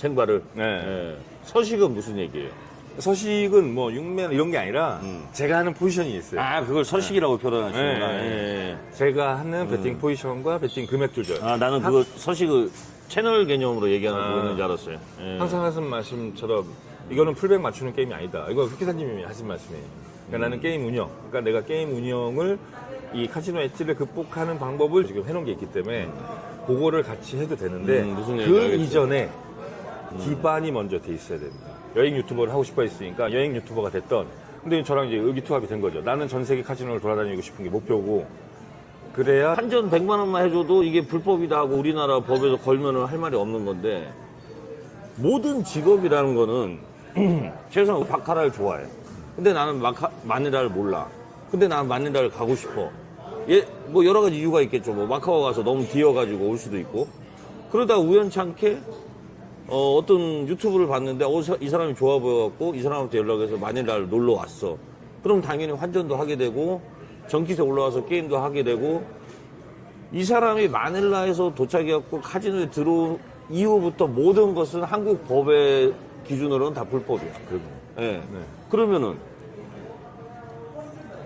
생발을. 네. 예. 서식은 무슨 얘기예요? 서식은 뭐 육면 이런 게 아니라 제가 하는 포지션이 있어요. 아, 그걸 서식이라고 표현하시는구나. 네. 예. 제가 하는 배팅 포지션과 배팅 금액 조절. 아, 나는 그거 서식을 채널 개념으로 얘기하는 거 있는 줄 알았어요. 예. 항상 하신 말씀처럼 이거는 풀백 맞추는 게임이 아니다. 이거 흑기사님이 하신 말씀이에요. 그러니까 나는 게임 운영. 그러니까 내가 게임 운영을 이 카지노 엣지를 극복하는 방법을 지금 해놓은 게 있기 때문에 그거를 같이 해도 되는데 무슨 얘기인지 그 알겠어요. 이전에 기반이 먼저 돼 있어야 됩니다. 여행 유튜버를 하고 싶어 했으니까 여행 유튜버가 됐던 근데 저랑 이제 의기투합이 된 거죠. 나는 전 세계 카지노를 돌아다니고 싶은 게 목표고 그래야 한전 100만 원만 해줘도 이게 불법이다 하고 우리나라 법에서 걸면은 할 말이 없는 건데 모든 직업이라는 거는 최소한 바카라를 좋아해. 근데 나는 마니라를 몰라. 근데 나는 마니라를 가고 싶어. 뭐 여러 가지 이유가 있겠죠. 뭐 마카오 가서 너무 뒤어가지고 올 수도 있고. 그러다 우연찮게 어떤 유튜브를 봤는데 이 사람이 좋아 보여갖고 이 사람한테 연락해서 마니라를 놀러 왔어. 그럼 당연히 환전도 하게 되고 전기세 올라와서 게임도 하게 되고 이 사람이 마닐라에서 도착해갖고 카지노에 들어온 이후부터 모든 것은 한국 법의 기준으로는 다 불법이야. 네. 그러면은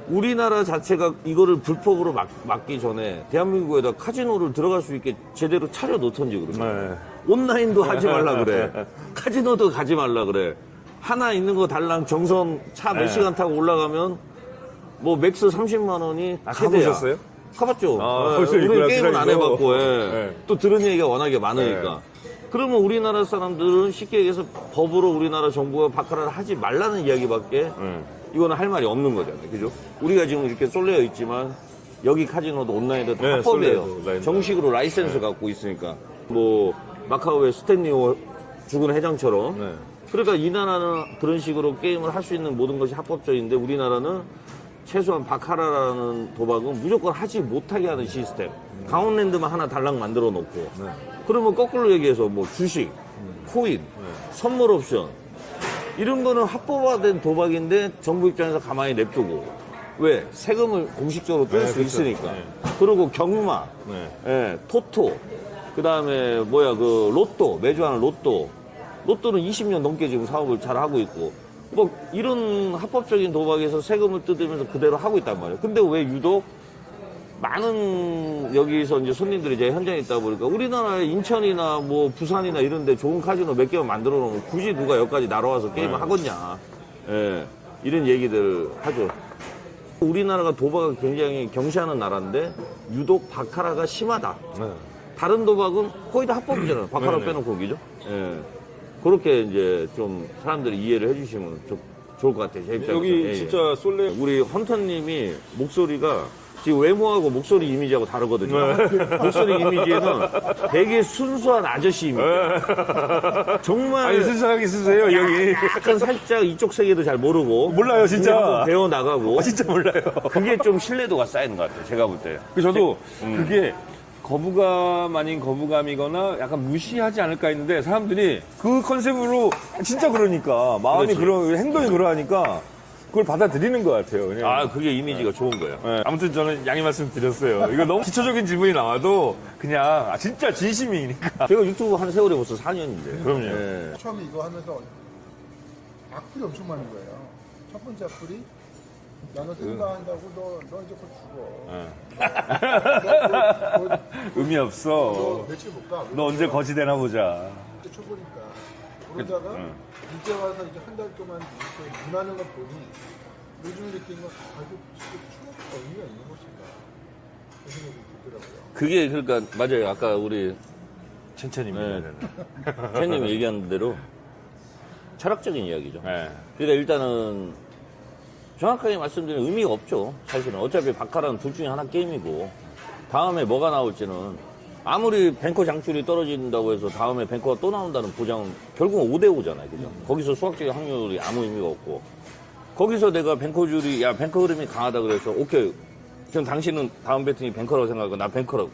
우리나라 자체가 이거를 불법으로 막기 전에 대한민국에다 카지노를 들어갈 수 있게 제대로 차려놓던지 그러면 네. 온라인도 하지 말라 그래. 카지노도 가지 말라 그래. 하나 있는 거 달랑 정선 차 몇 시간 타고 올라가면 뭐 맥스 30만 원이 최대야. 가보셨어요? 가봤죠. 아, 네. 벌써 우리는 있구나, 게임은 안 드라이브. 해봤고 네. 또 들은 얘기가 워낙에 많으니까. 그러면 우리나라 사람들은 쉽게 얘기해서 법으로 우리나라 정부가 바카라를 하지 말라는 이야기밖에 이거는 할 말이 없는 거잖아요. 그죠? 우리가 지금 이렇게 쏠려 있지만 여기 카지노도 온라인도 다 네, 합법이에요. 쏠려요, 온라인도. 정식으로 라이센스 갖고 있으니까. 뭐 마카오의 스탠리 죽은 회장처럼. 네. 그러니까 이 나라는 그런 식으로 게임을 할 수 있는 모든 것이 합법적인데 우리나라는 최소한 바카라라는 도박은 무조건 하지 못하게 하는 시스템. 강원랜드만 하나 달랑 만들어 놓고. 그러면 거꾸로 얘기해서 뭐 주식, 코인, 선물 옵션 이런 거는 합법화된 도박인데 정부 입장에서 가만히 냅두고 왜? 세금을 공식적으로 뗄 수 그렇죠. 있으니까. 그리고 경마, 예, 토토, 그 다음에 그 로또, 매주 하는 로또는 20년 넘게 지금 사업을 잘 하고 있고 뭐 이런 합법적인 도박에서 세금을 뜯으면서 그대로 하고 있단 말이에요. 근데 왜 유독 많은 여기서 이제 손님들이 제 현장에 있다 보니까 우리나라의 인천이나 뭐 부산이나 이런 데 좋은 카지노 몇 개만 만들어 놓으면 굳이 누가 여기까지 날아와서 게임을 하겠냐. 예, 이런 얘기들 하죠. 우리나라가 도박을 굉장히 경시하는 나라인데 유독 바카라가 심하다. 다른 도박은 거의 다 합법이잖아요. 바카라 빼놓고 거기죠. 예. 그렇게 이제 좀 사람들이 이해를 해주시면 좋을 것 같아요. 제 입장에서. 여기 예, 예. 진짜 솔레 우리 헌터님이 목소리가 지금 외모하고 목소리 이미지하고 다르거든요. 목소리 이미지에는 되게 순수한 아저씨 이미지. 정말 아니 순수하게 쓰세요 여기. 약간 살짝 이쪽 세계도 잘 모르고 몰라요 진짜. 배워 나가고 진짜 몰라요. 그게 좀 신뢰도가 쌓이는 것 같아요. 제가 볼 때. 저도 그게 거부감 아닌 거부감이거나 약간 무시하지 않을까 했는데 사람들이 그 컨셉으로 진짜 그러니까 마음이 그렇지. 그런 행동이 그러하니까 그걸 받아들이는 것 같아요. 그냥. 아, 그게 이미지가 좋은 거예요. 네. 아무튼 저는 양해 말씀드렸어요. 이거 너무 기초적인 질문이 나와도 그냥 진짜 진심이니까. 제가 유튜브 한 세월이 벌써 4년인데. 그럼요. 처음에 이거 하면서 악플이 엄청 많은 거예요. 첫 번째 악플이 야, 너 생각한다고 너 이제 곧 죽어. 의미 너 없어. 며칠 못 가. 너 언제 거지되나 보자. 그때 초보니까. 그러다가 이제 와서 이제 한 달 동안 이렇게 임하는 걸 보니 요즘 느끼는 건 아주 추억 의미가 있는 것인가. 그 생각이 들더라고요. 그게 그러니까 맞아요. 아까 우리 천천히입니다. 팬님이 얘기한 대로 철학적인 이야기죠. 네. 그러니까 일단은 정확하게 말씀드리면 의미가 없죠. 사실은 어차피 바카라는 둘 중에 하나 게임이고 다음에 뭐가 나올지는 아무리 뱅커 장출이 떨어진다고 해서 다음에 뱅커가 또 나온다는 보장은 결국은 5대5잖아요. 그죠? 거기서 수학적인 확률이 아무 의미가 없고 거기서 내가 뱅커줄이 뱅커 흐름이 강하다 그래서 오케이 그럼 당신은 다음 배팅이 뱅커라고 생각하고 나 뱅커라고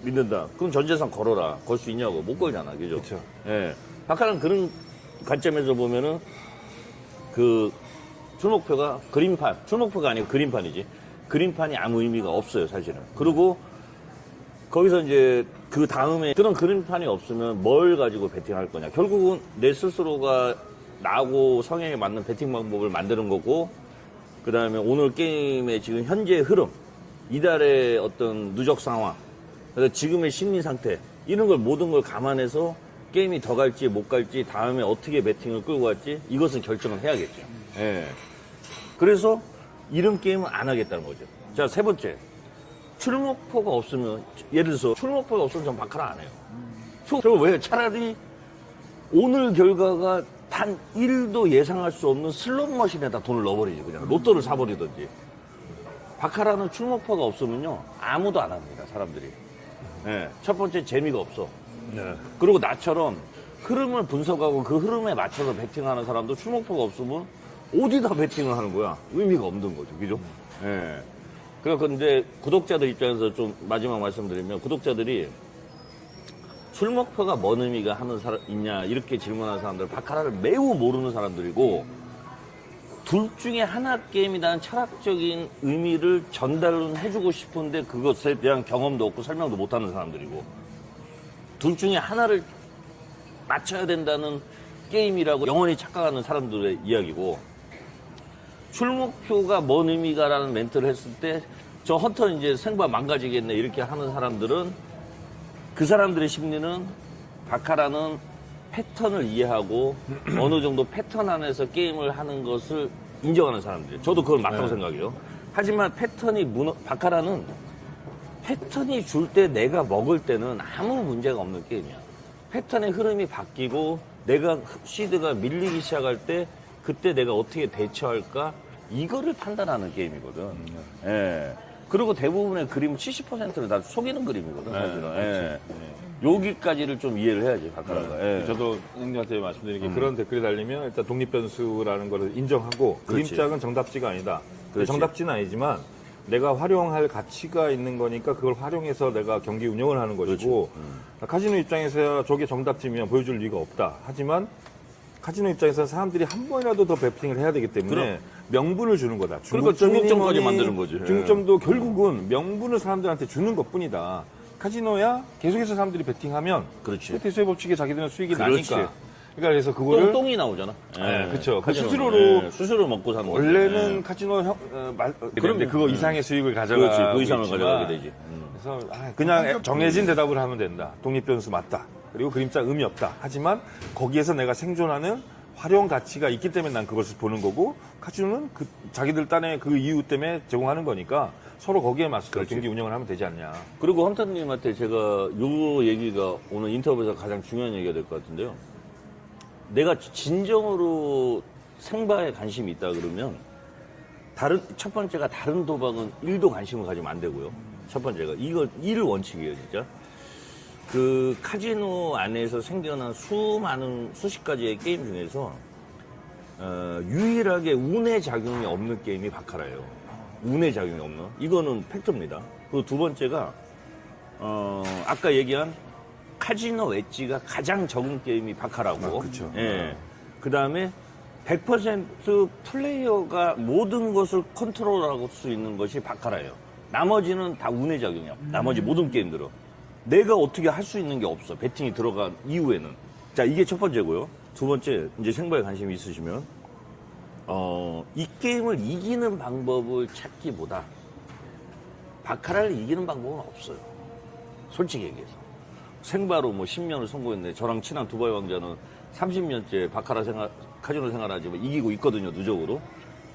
믿는다. 그럼 전 재산 걸어라. 걸 수 있냐고 못 걸잖아. 그죠? 그쵸. 예. 바카라는 그런 관점에서 보면은 그 출목표가 그림판, 출목표가 아니고 그림판이지. 그림판이 아무 의미가 없어요, 사실은. 그리고 거기서 이제 그 다음에 그런 그림판이 없으면 뭘 가지고 배팅할 거냐. 결국은 내 스스로가 나하고 성향에 맞는 배팅 방법을 만드는 거고, 그 다음에 오늘 게임의 지금 현재의 흐름, 이달의 어떤 누적 상황, 그래서 지금의 심리 상태, 이런 걸 모든 걸 감안해서 게임이 더 갈지 못 갈지, 다음에 어떻게 배팅을 끌고 갈지, 이것은 결정을 해야겠죠. 예. 그래서 이런 게임은 안 하겠다는 거죠. 자, 세 번째. 출목포가 없으면, 예를 들어서 출목포가 없으면 전 바카라 안 해요. 저 왜? 차라리 오늘 결과가 단 1도 예상할 수 없는 슬롯 머신에다 돈을 넣어버리지. 그냥 로또를 사버리든지. 바카라는 출목포가 없으면요, 아무도 안 합니다, 사람들이. 예. 첫 번째, 재미가 없어. 네. 그리고 나처럼 흐름을 분석하고 그 흐름에 맞춰서 배팅하는 사람도 출목포가 없으면 어디다 배팅을 하는 거야? 의미가 없는 거죠. 그죠? 예. 그러니까 근데 구독자들 입장에서 좀 마지막 말씀드리면, 구독자들이 출목표가 뭔 의미가 하는 사람 있냐 이렇게 질문하는 사람들, 바카라를 매우 모르는 사람들이고, 둘 중에 하나 게임에 대한 철학적인 의미를 전달은 해주고 싶은데 그것에 대한 경험도 없고 설명도 못하는 사람들이고, 둘 중에 하나를 맞춰야 된다는 게임이라고 영원히 착각하는 사람들의 이야기고, 출목표가 뭔 의미가라는 멘트를 했을 때 저 헌터 이제 생바 망가지겠네 이렇게 하는 사람들은, 그 사람들의 심리는 바카라는 패턴을 이해하고 어느 정도 패턴 안에서 게임을 하는 것을 인정하는 사람들이에요. 저도 그걸 맞다고 생각해요. 하지만 바카라는 패턴이 줄 때 내가 먹을 때는 아무 문제가 없는 게임이야. 패턴의 흐름이 바뀌고 내가 시드가 밀리기 시작할 때 그때 내가 어떻게 대처할까, 이거를 판단하는 게임이거든. 예. 그리고 대부분의 그림은 70%를 다 속이는 그림이거든, 사실은. 예. 여기까지를 좀 이해를 해야지, 바카라가. 예. 저도 형님한테 말씀드린 게, 그런 댓글이 달리면 일단 독립변수라는 걸 인정하고, 그렇지. 그림짝은 정답지가 아니다. 그렇지. 정답지는 아니지만 내가 활용할 가치가 있는 거니까 그걸 활용해서 내가 경기 운영을 하는 것이고, 카지노 입장에서야 저게 정답지면 보여줄 리가 없다. 하지만 카지노 입장에서는 사람들이 한 번이라도 더 배팅을 해야 되기 때문에 그럼. 명분을 주는 거다. 그러니까 중국점까지 만드는 거지. 중국점도 결국은 명분을 사람들한테 주는 것뿐이다. 카지노야 계속해서 사람들이 배팅하면 그렇지. 대수의 법칙에 자기들은 수익이 그렇지. 나니까. 그러니까 그래서 그거를 똥이 나오잖아. 네, 그쵸. 그 카지노는. 수수료로- 예, 수수료 먹고 사는 거지. 원래는 예. 카지노 그런데 그럼요. 그거 이상의 수익을 그렇지. 가져가고 그 이상을 있지만, 가져가게 되지. 그래서 그냥 정해진 대답을 하면 된다. 독립변수 맞다. 그리고 그림자 의미 없다. 하지만 거기에서 내가 생존하는 활용 가치가 있기 때문에 난 그것을 보는 거고, 카지노는 그 자기들 딴의 그 이유 때문에 제공하는 거니까 서로 거기에 맞춰서 경기 운영을 하면 되지 않냐. 그리고 헌터님한테 제가 요 얘기가 오늘 인터뷰에서 가장 중요한 얘기가 될 것 같은데요. 내가 진정으로 생바에 관심이 있다 그러면, 첫 번째가 다른 도박은 1도 관심을 가지면 안 되고요. 첫 번째가. 이를 원칙이에요, 진짜. 그 카지노 안에서 생겨난 수십 가지의 게임 중에서, 유일하게 운의 작용이 없는 게임이 바카라예요. 운의 작용이 없는. 이거는 팩트입니다. 그리고 두 번째가, 아까 얘기한 카지노 웨지가 가장 적은 게임이 바카라고. 그쵸. 예. 그 다음에 100% 플레이어가 모든 것을 컨트롤할 수 있는 것이 바카라예요. 나머지는 다 운의 작용이야. 나머지 모든 게임들은. 내가 어떻게 할 수 있는 게 없어. 배팅이 들어간 이후에는. 자, 이게 첫 번째고요. 두 번째, 이제 생바에 관심이 있으시면, 이 게임을 이기는 방법을 찾기보다 바카라를 이기는 방법은 없어요. 솔직히 얘기해서. 생바로 뭐 10년을 성공했는데, 저랑 친한 두바이 왕자는 30년째 카지노 생활하지만 이기고 있거든요, 누적으로.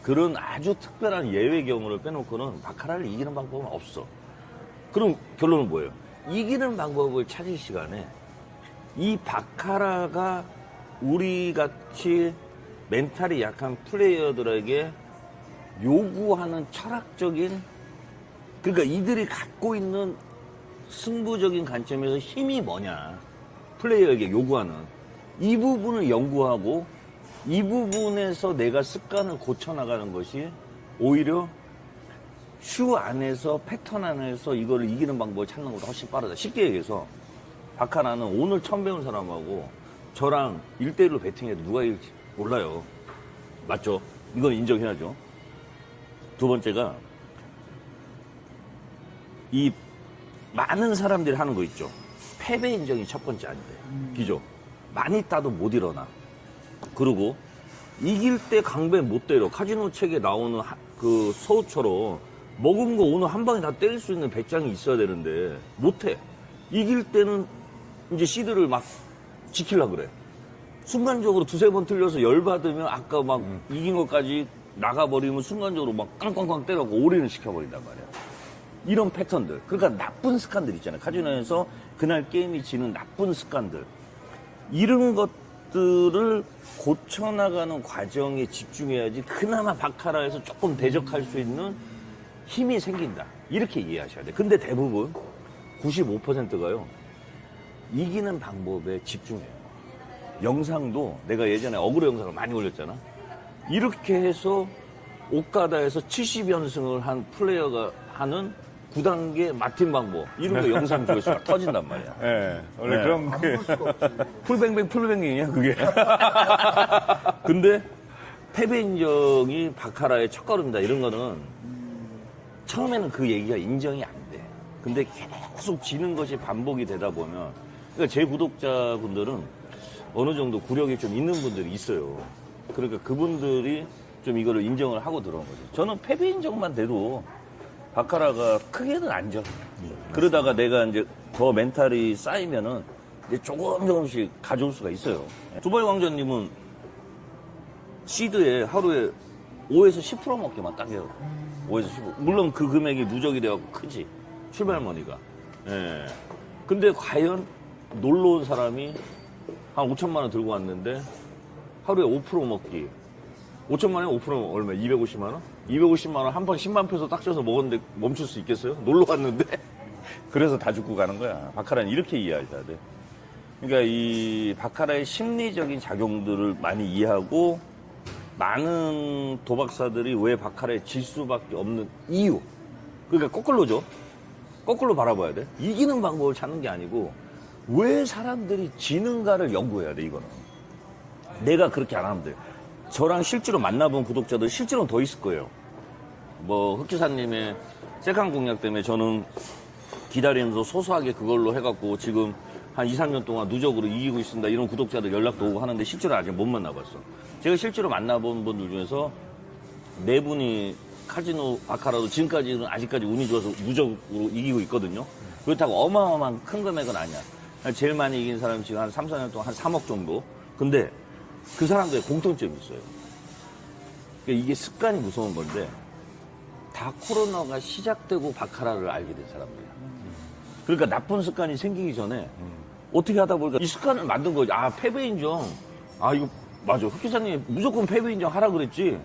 그런 아주 특별한 예외 경우를 빼놓고는 바카라를 이기는 방법은 없어. 그럼 결론은 뭐예요? 이기는 방법을 찾을 시간에 이 바카라가 우리 같이 멘탈이 약한 플레이어들에게 요구하는 철학적인, 그러니까 이들이 갖고 있는 승부적인 관점에서 힘이 뭐냐, 플레이어에게 요구하는 이 부분을 연구하고 이 부분에서 내가 습관을 고쳐나가는 것이 오히려 슈 안에서, 패턴 안에서 이거를 이기는 방법을 찾는 것보다 훨씬 빠르다. 쉽게 얘기해서 바카라는 오늘 처음 배운 사람하고 저랑 1대1로 배팅해도 누가 이길지 몰라요. 맞죠? 이건 인정해야죠. 두 번째가 이 많은 사람들이 하는 거 있죠. 패배 인정이 첫 번째 아닌데. 기죠? 많이 따도 못 일어나. 그리고 이길 때 강배 못 때려. 카지노 책에 나오는 그 서우처럼 먹은 거 오늘 한 방에 다 때릴 수 있는 배짱이 있어야 되는데 못해. 이길 때는 이제 시드를 막 지키려고 그래. 순간적으로 두세 번 틀려서 열받으면 아까 막 이긴 것까지 나가버리면 순간적으로 막 깡깡깡 때려고 올인을 시켜버린단 말이야. 이런 패턴들. 그러니까 나쁜 습관들 있잖아요. 카지노에서 그날 게임이 지는 나쁜 습관들. 이런 것들을 고쳐나가는 과정에 집중해야지 그나마 바카라에서 조금 대적할 수 있는 힘이 생긴다. 이렇게 이해하셔야 돼. 근데 대부분 95%가요. 이기는 방법에 집중해요. 영상도 내가 예전에 어그로 영상을 많이 올렸잖아. 이렇게 해서 오카다에서 70연승을 한 플레이어가 하는 9단계 마틴 방법. 이런 거 영상 조회수가 터진단 말이야. 예. 원래 네. 그런 안 게. 볼 수가 없지. 풀뱅뱅이냐 그게. 근데 패배 인정이 바카라의 첫걸음이다 이런 거는 처음에는 그 얘기가 인정이 안 돼. 근데 계속 지는 것이 반복이 되다 보면 그러니까 제 구독자분들은 어느 정도 구력이 좀 있는 분들이 있어요. 그러니까 그분들이 좀 이거를 인정을 하고 들어온 거죠. 저는 패배 인정만 돼도 바카라가 크게는 안 져. 그러다가 내가 이제 더 멘탈이 쌓이면은 이제 조금씩 가져올 수가 있어요. 두바이 왕자님은 시드에 하루에 5에서 10% 먹기만 딱 해요. 5에서 15. 물론 그 금액이 누적이 돼갖고 크지. 출발머니가. 예. 근데 과연 놀러 온 사람이 한 5천만 원 들고 왔는데 하루에 5% 먹기. 5천만 원에 5%면 얼마? 250만 원? 250만 원 한 번 10만 페소 딱 줘서 먹었는데 멈출 수 있겠어요? 놀러 갔는데? 그래서 다 죽고 가는 거야. 바카라는 이렇게 이해하셔야 돼. 그러니까 이 바카라의 심리적인 작용들을 많이 이해하고 많은 도박사들이 왜 바카라에 질 수밖에 없는 이유. 그러니까 거꾸로죠. 거꾸로 바라봐야 돼. 이기는 방법을 찾는 게 아니고 왜 사람들이 지는가를 연구해야 돼, 이거는. 내가 그렇게 안 하면 돼. 저랑 실제로 만나본 구독자들 실제로는 더 있을 거예요. 뭐 흑기사님의 세컨 공략 때문에 저는 기다리면서 소소하게 그걸로 해갖고 지금 한 2, 3년 동안 누적으로 이기고 있습니다. 이런 구독자들 연락도 오고 하는데 실제로 아직 못 만나봤어. 제가 실제로 만나본 분들 중에서 4분이 카지노 바카라도 지금까지는 아직까지 운이 좋아서 누적으로 이기고 있거든요. 그렇다고 어마어마한 큰 금액은 아니야. 제일 많이 이긴 사람이 지금 한 3, 4년 동안 한 3억 정도. 근데 그 사람들의 공통점이 있어요. 그러니까 이게 습관이 무서운 건데 다 코로나가 시작되고 바카라를 알게 된 사람들이야. 그러니까 나쁜 습관이 생기기 전에 어떻게 하다 보니까 이 습관을 만든 거지. 아, 패배 인정. 아, 이거 맞아. 흑기사님이 무조건 패배 인정 하라 그랬지.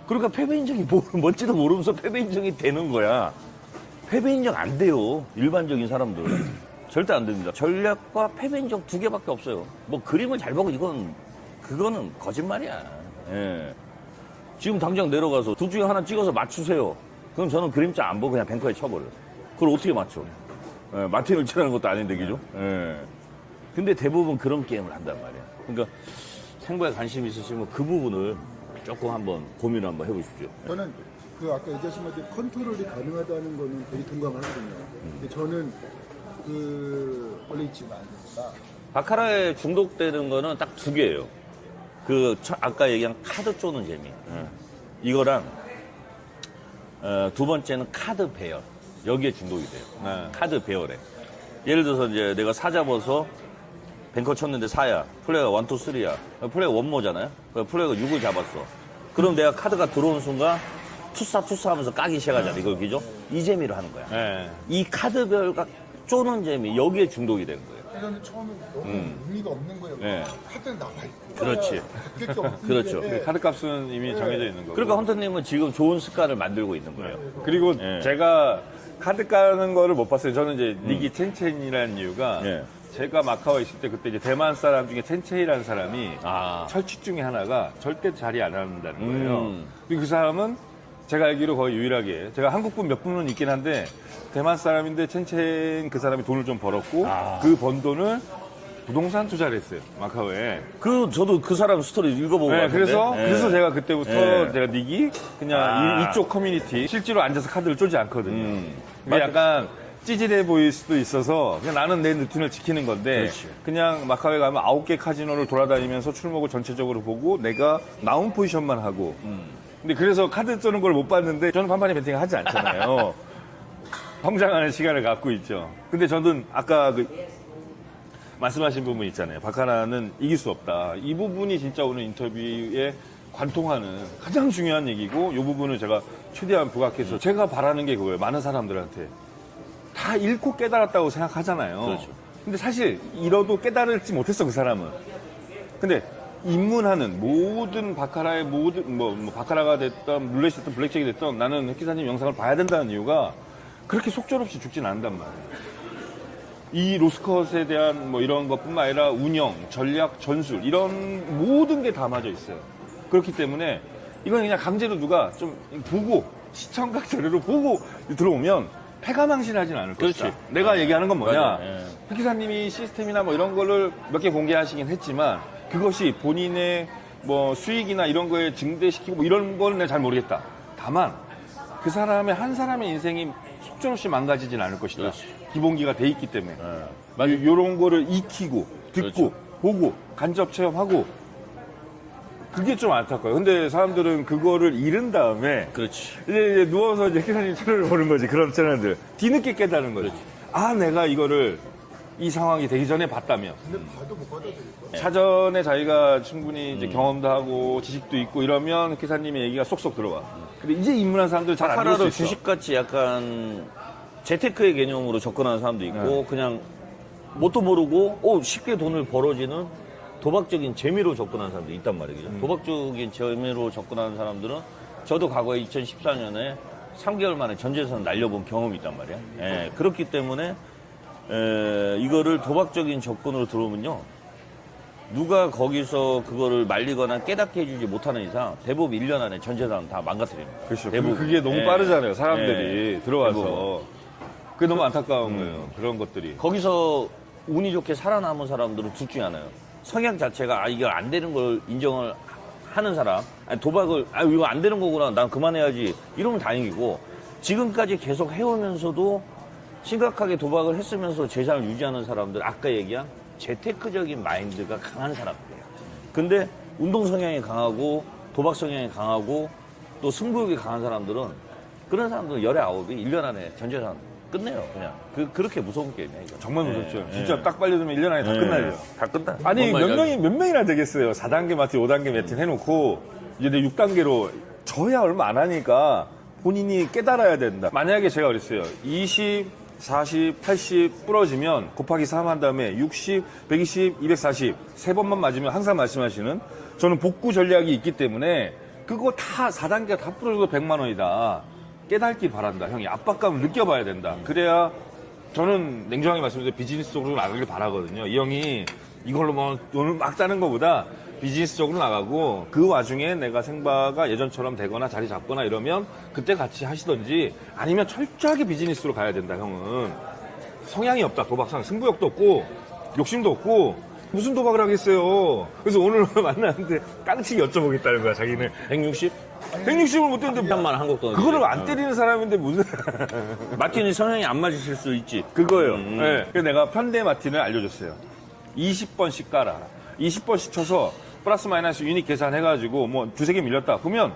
그러니까 패배 인정이 뭔지도 모르면서 패배 인정이 되는 거야. 패배 인정 안 돼요. 일반적인 사람들. 절대 안 됩니다. 전략과 패배 인정 2개밖에 없어요. 뭐 그림을 잘 보고 그거는 거짓말이야. 예. 지금 당장 내려가서 둘 중에 하나 찍어서 맞추세요. 그럼 저는 그림자 안 보고 그냥 뱅커에 쳐버려요. 그걸 어떻게 맞춰? 예, 마틴을 치라는 것도 아닌데, 그죠? 예. 근데 대부분 그런 게임을 한단 말이야. 그러니까 생각에 관심 있으시면 그 부분을 조금 한번 고민을 한번 해보십시오. 저는 그 아까 얘기하신 것처럼 컨트롤이 가능하다는 거는 되게 동감하거든요. 근데 저는 그 원래 있지가 않습니다. 바카라에 중독되는 거는 딱 2개예요. 아까 얘기한 카드 쪼는 재미. 이거랑, 2번째는 카드 배열. 여기에 중독이 돼요. 카드 배열에. 예를 들어서 이제 내가 4 잡아서 뱅커 쳤는데 4야. 플레이가 1, 2, 3야. 플레이가 원모잖아요. 플레이가 6을 잡았어. 그럼 내가 카드가 들어온 순간 투사 하면서 까기 시작하잖아. 이걸 기죠? 이 재미로 하는 거야. 네. 이 카드별과 쪼는 재미, 여기에 중독이 되는 거예요. 저는 처음에 너무 의미가 없는 거예요. 네. 카드는 나와 있고. 그렇지. 바뀔 게 없는데. 그렇죠. 카드 값은 이미 정해져 있는 거고. 그러니까 헌터님은 지금 좋은 습관을 만들고 있는 거예요. 그리고 네. 제가 카드 까는 거를 못 봤어요. 저는 이제 니기 첸첸이라는 이유가 네. 제가 마카오에 있을 때 그때 이제 대만 사람 중에 첸첸이라는 사람이 아. 철칙 중에 하나가 절대 자리 안 한다는 거예요. 그리고 그 사람은 제가 알기로 거의 유일하게 제가 한국 분 몇 분은 있긴 한데 대만 사람인데 첸첸 그 사람이 돈을 좀 벌었고 그 번 돈을 부동산 투자를 했어요. 마카오에. 저도 그 사람 스토리 읽어보고 네, 왔는데. 그래서 제가 그때부터 네. 제가 닉이 그냥 이쪽 커뮤니티 실제로 앉아서 카드를 쪼지 않거든요. 근데 맞아. 약간 찌질해 보일 수도 있어서 그냥 나는 내 루틴을 지키는 건데 그렇지. 그냥 마카오에 가면 9개 카지노를 돌아다니면서 출목을 전체적으로 보고 내가 나온 포지션만 하고 근데 그래서 카드 쓰는 걸 못 봤는데 저는 판판이 배팅을 하지 않잖아요. 성장하는 시간을 갖고 있죠. 근데 저는 아까 그 말씀하신 부분 있잖아요. 바카라는 이길 수 없다. 이 부분이 진짜 오늘 인터뷰에 관통하는 가장 중요한 얘기고 이 부분을 제가 최대한 부각해서 제가 바라는 게 그거예요. 많은 사람들한테 다 잃고 깨달았다고 생각하잖아요. 그렇죠. 근데 사실 잃어도 깨달을지 못했어 그 사람은. 근데 입문하는 모든 바카라의 모든 뭐 바카라가 됐던 룰렛이 됐던 블랙잭이 됐던 나는 획기사님 영상을 봐야 된다는 이유가 그렇게 속절없이 죽진 않는단 말이에요. 이 로스컷에 대한 뭐 이런 것뿐만 아니라 운영, 전략, 전술 이런 모든 게 담아져 있어요. 그렇기 때문에 이건 그냥 강제로 누가 좀 보고 시청각 자료로 보고 들어오면 패가망신하진 않을 것이다. 그렇지. 내가 얘기하는 건 뭐냐? 맞아요. 예. 획기사님이 시스템이나 뭐 이런 거를 몇 개 공개하시긴 했지만 그것이 본인의 뭐 수익이나 이런 거에 증대시키고 뭐 이런 거는 내가 잘 모르겠다. 다만 그 사람의 한 사람의 인생이 속절없이 망가지진 않을 것이다. 그렇지. 기본기가 돼 있기 때문에. 예. 요런 거를 익히고 듣고 그렇죠. 보고 간접 체험하고 그게 좀 안타까워요. 근데 사람들은 그거를 잃은 다음에 그렇지. 이제 누워서 이제 획기사님 채널을 보는 거지. 그런 채널들. 뒤늦게 깨달은 거지. 아, 내가 이거를 이 상황이 되기 전에 봤다면. 근데 봐도 못 받아들일 거야. 사전에 자기가 충분히 이제 경험도 하고 지식도 있고 이러면 기사님의 얘기가 쏙쏙 들어와. 근데 이제 입문한 사람들은 잘 안 들을 수 바카라도 있어. 주식같이 약간 재테크의 개념으로 접근하는 사람도 있고 그냥 뭣도 모르고 쉽게 돈을 벌어지는 도박적인 재미로 접근하는 사람도 있단 말이죠. 도박적인 재미로 접근하는 사람들은 저도 과거에 2014년에 3개월 만에 전 재산 날려본 경험이 있단 말이에요. 예, 그렇기 때문에 이거를 도박적인 접근으로 들어오면요. 누가 거기서 그거를 말리거나 깨닫게 해주지 못하는 이상 대부분 1년 안에 전 재산 다 망가뜨립니다. 그렇죠. 대부분. 그게 너무 예. 빠르잖아요. 사람들이 예. 들어와서. 대부분. 그게 너무 안타까운 거예요. 그런 것들이. 거기서 운이 좋게 살아남은 사람들은 둘 중에 하나예요. 성향 자체가 이게 안 되는 걸 인정을 하는 사람, 도박을 이거 안 되는 거구나, 난 그만해야지 이러면 다행이고 지금까지 계속 해오면서도 심각하게 도박을 했으면서 재산을 유지하는 사람들, 아까 얘기한 재테크적인 마인드가 강한 사람들이에요. 근데 운동 성향이 강하고 도박 성향이 강하고 또 승부욕이 강한 사람들은 그런 사람들은 열의 아홉이 1년 안에 전 재산 끝내요. 그냥 그렇게 무서운 게임이야 이거. 정말 무섭죠. 진짜 딱 빨려들면 1년 안에 다 끝나요. 다 끝나. 아니, 뭔 몇 말인지 명이나 되겠어요. 4단계 마틴, 5단계 마틴 해놓고, 이제 내 6단계로, 저야 얼마 안 하니까 본인이 깨달아야 된다. 만약에 제가 그랬어요. 20, 40, 80 부러지면 곱하기 3 한 다음에 60, 120, 240. 세 번만 맞으면 항상 말씀하시는 저는 복구 전략이 있기 때문에 그거 다 4단계가 다 부러져도 100만 원이다. 깨닫길 바란다. 형이 압박감을 느껴봐야 된다. 그래야 저는 냉정하게 말씀드려도 비즈니스 쪽으로 나가길 바라거든요. 이 형이 이걸로 뭐 돈을 막 따는 것보다 비즈니스 쪽으로 나가고 그 와중에 내가 생바가 예전처럼 되거나 자리 잡거나 이러면 그때 같이 하시던지 아니면 철저하게 비즈니스로 가야 된다. 형은 성향이 없다. 도박상 승부욕도 없고 욕심도 없고 무슨 도박을 하겠어요. 그래서 오늘 만났는데 깡치기 여쭤보겠다는 거야. 자기는 160? 160을 못 때는데 한만 한국 돈. 그거를 안 때리는 사람인데 무슨 마틴이 성향이 안 맞으실 수 있지. 그거예요. 네. 그래서 내가 편대 마틴을 알려줬어요. 20번씩 깔아. 20번씩 쳐서 플러스 마이너스 유닛 계산해가지고 뭐 두세 개 밀렸다. 그러면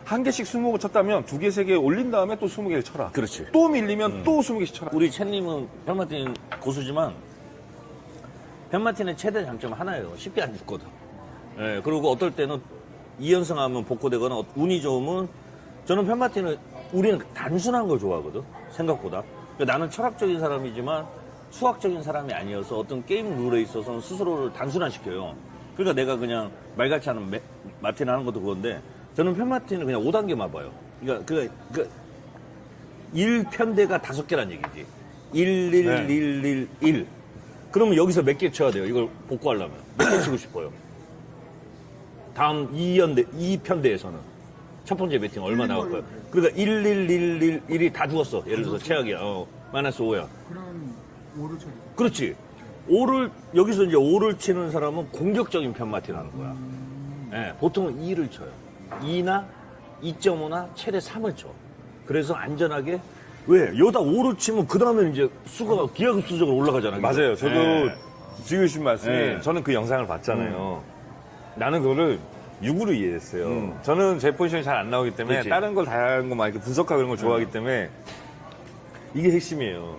한 개씩 20개 쳤다면 두 개, 세 개 올린 다음에 또 20개를 쳐라. 그렇지. 또 밀리면 또 20개씩 쳐라. 우리 챗님은 펜마틴 고수지만 펜마틴의 최대 장점은 하나예요. 쉽게 안 죽거든. 예, 그리고 어떨 때는 2연승하면 복구되거나 운이 좋으면 저는 펜마틴을 우리는 단순한 걸 좋아하거든. 생각보다. 그러니까 나는 철학적인 사람이지만 수학적인 사람이 아니어서 어떤 게임 룰에 있어서는 스스로를 단순화시켜요. 그러니까 내가 그냥 말같이 하는 마틴 하는 것도 그건데 저는 펜마틴을 그냥 5단계만 봐요. 그러니까 1편대가 5개란 얘기지. 1, 1, 네. 1, 1, 1. 그러면 여기서 몇 개 쳐야 돼요? 이걸 복구하려면. 몇 개 치고 싶어요? 다음 2편대에서는. 첫 번째 배팅 얼마 나올 거예요? 그러니까 1, 1, 1, 1, 1이 다 죽었어. 예를 들어서 최악이야. 마이너스 5야. 그럼 5를 쳐야 돼. 그렇지. 5를, 여기서 이제 5를 치는 사람은 공격적인 펜마틴 하는 거야. 예, 보통은 2를 쳐요. 2나 2.5나 최대 3을 쳐. 그래서 안전하게 왜? 여기다 5로 치면 그 다음에 이제 수가 기하급수적으로 올라가잖아요. 맞아요. 저도 예. 지으신 말씀이 네. 저는 그 영상을 봤잖아요. 나는 그거를 6으로 이해했어요. 저는 제 포지션이 잘 안 나오기 때문에 그치. 다른 걸 다양한 거 막 이렇게 분석하고 이런 걸 좋아하기 때문에 이게 핵심이에요.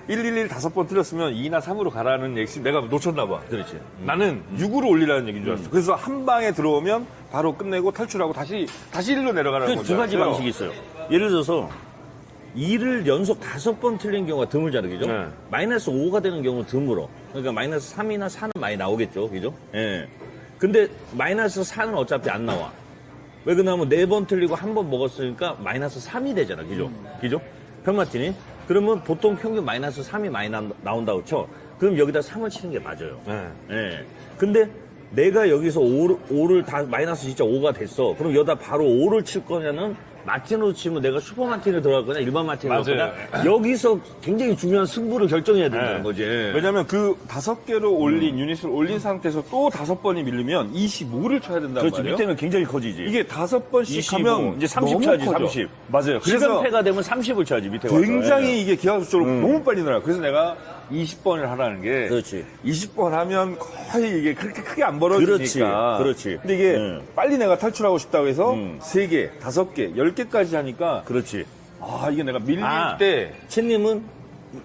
111 5번 틀렸으면 2나 3으로 가라는 얘기 내가 놓쳤나 봐. 그렇지. 나는 6으로 올리라는 얘기인 줄 알았어. 그래서 한 방에 들어오면 바로 끝내고 탈출하고 다시 1로 내려가라는 그 거죠. 두 가지 방식이 있어요. 예를 들어서 2를 연속 5번 틀린 경우가 드물잖아요. 그죠? 네. 마이너스 5가 되는 경우는 드물어. 그러니까 마이너스 3이나 4는 많이 나오겠죠. 그죠? 예. 근데 마이너스 4는 어차피 안 나와. 왜 그러냐면 4번 틀리고 1번 먹었으니까 마이너스 3이 되잖아. 그죠? 그죠? 편마틴이. 그러면 보통 평균 마이너스 3이 많이 나온다고 쳐. 그럼 여기다 3을 치는 게 맞아요. 네. 예. 근데 내가 여기서 5를 다 마이너스 진짜 5가 됐어. 그럼 여기다 바로 5를 칠 거냐는 마틴으로 치면 내가 슈퍼 마틴을 들어갈 거냐 일반 마틴을 들어갈 거냐 여기서 굉장히 중요한 승부를 결정해야 된다는 네. 거지. 왜냐면 그 5개로 올린 유닛을 올린 상태에서 또 5번이 밀리면 25를 쳐야 된단 그렇지. 말이에요. 밑에는 굉장히 커지지. 이게 5번씩 25, 하면 이제 30 너무 쳐야지, 커져. 30. 맞아요. 그래서 시간패가 되면 30을 쳐야지 밑에 가서. 굉장히 이게 기하급수적으로 너무 빨리 늘어요. 그래서 내가 20번을 하라는 게 그렇지. 20번 하면 거의 이게 그렇게 크게 안 벌어지니까. 그렇지. 근데 이게 네. 빨리 내가 탈출하고 싶다고 해서 3개, 5개, 10개까지 하니까 그렇지. 이게 내가 밀릴 아, 때 챗님은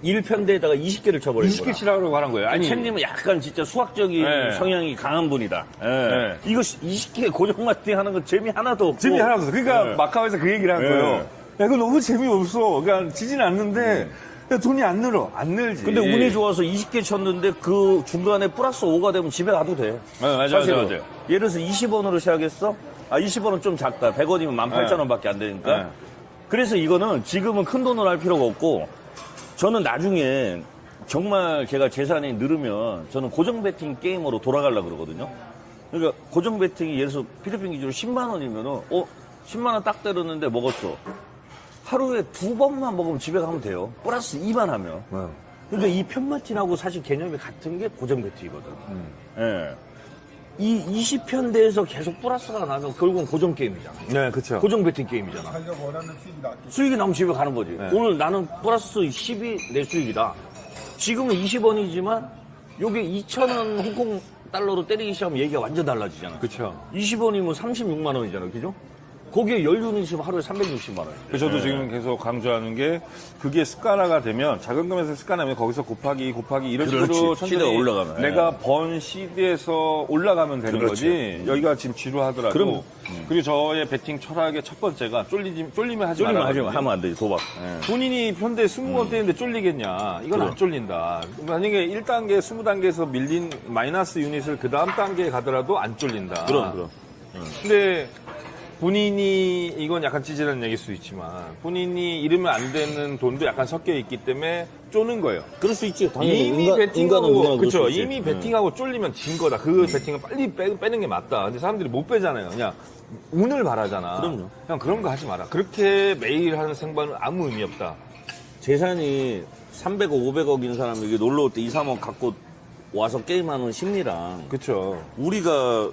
1편대에다가 20개를 쳐버리는 20개 치라고 하는 거예요. 아니, 챗님은 약간 진짜 수학적인 네. 성향이 강한 분이다. 예. 네. 이거 20개 고정 마팅 하는 거 재미 하나도 없고. 재미 하나 없어. 그러니까 네. 마카오에서 그 얘기를 한 네. 거예요. 야, 이거 너무 재미없어. 그러니까 지지는 않는데 야, 돈이 안 늘어. 안 늘지. 근데 운이 좋아서 20개 쳤는데 그 중간에 플러스 5가 되면 집에 가도 돼. 맞아요, 사실은. 맞아요. 예를 들어서 20원으로 시작했어? 20원은 좀 작다. 100원이면 18,000원밖에 안 되니까. 네. 그래서 이거는 지금은 큰 돈으로 할 필요가 없고 저는 나중에 정말 제가 재산이 늘으면 저는 고정 베팅 게임으로 돌아가려고 그러거든요. 그러니까 고정 베팅이 예를 들어서 필리핀 기준으로 10만 원이면은 10만 원 딱 때렸는데 먹었어. 하루에 2번만 먹으면 집에 가면 돼요. 플러스 2만 하면. 그러니까 이 편마틴하고 사실 개념이 같은 게 고정 베팅이거든. 예. 이 20편대에서 계속 플러스가 나면 결국은 고정 게임이잖아. 네, 그렇죠. 고정 베팅 게임이잖아. 자기가 원하는 수익이 나기 수익이 나면 집에 가는 거지. 오늘 나는 플러스 10이 내 수익이다. 지금은 20원이지만 요게 2,000원 홍콩 달러로 때리기 시작하면 얘기가 완전 달라지잖아. 그렇죠. 20원이면 36만 원이잖아. 그죠? 거기에 연륜이 지금 하루에 360만 원. 그래서 저도 지금 계속 강조하는 게 그게 습관화가 되면 작은 금에서 습관하면 거기서 곱하기 이런 그렇지. 식으로 시대가 천천히 올라가면. 내가 번 시대에서 올라가면 되는 그렇지. 거지. 여기가 지금 지루하더라도 그럼. 그리고 저의 배팅 철학의 첫 번째가 쫄리면 하지 쫄리면 말아야 하면 안 되지, 도박. 본인이 편대 20번 때리는데 쫄리겠냐. 이건 안 쫄린다. 만약에 1단계, 20단계에서 밀린 마이너스 유닛을 그 다음 단계에 가더라도 안 쫄린다. 그럼. 근데 본인이 이건 약간 찌질한 얘기일 수 있지만 본인이 잃으면 안 되는 돈도 약간 섞여 있기 때문에 쪼는 거예요. 그럴 수 있지. 당연히 이미 인간은 베팅하고 누구나 그럴 수 그렇죠. 있지. 이미 베팅하고 쫄리면 진 거다. 그 베팅을 빨리 빼는 게 맞다. 근데 사람들이 못 빼잖아요. 그냥 운을 바라잖아. 그럼요. 그냥 그런 거 하지 마라. 그렇게 매일 하는 생활은 아무 의미 없다. 재산이 300억, 500억인 사람이 여기 놀러 올 때 2, 3억 갖고 와서 게임하는 심리랑 그렇죠. 우리가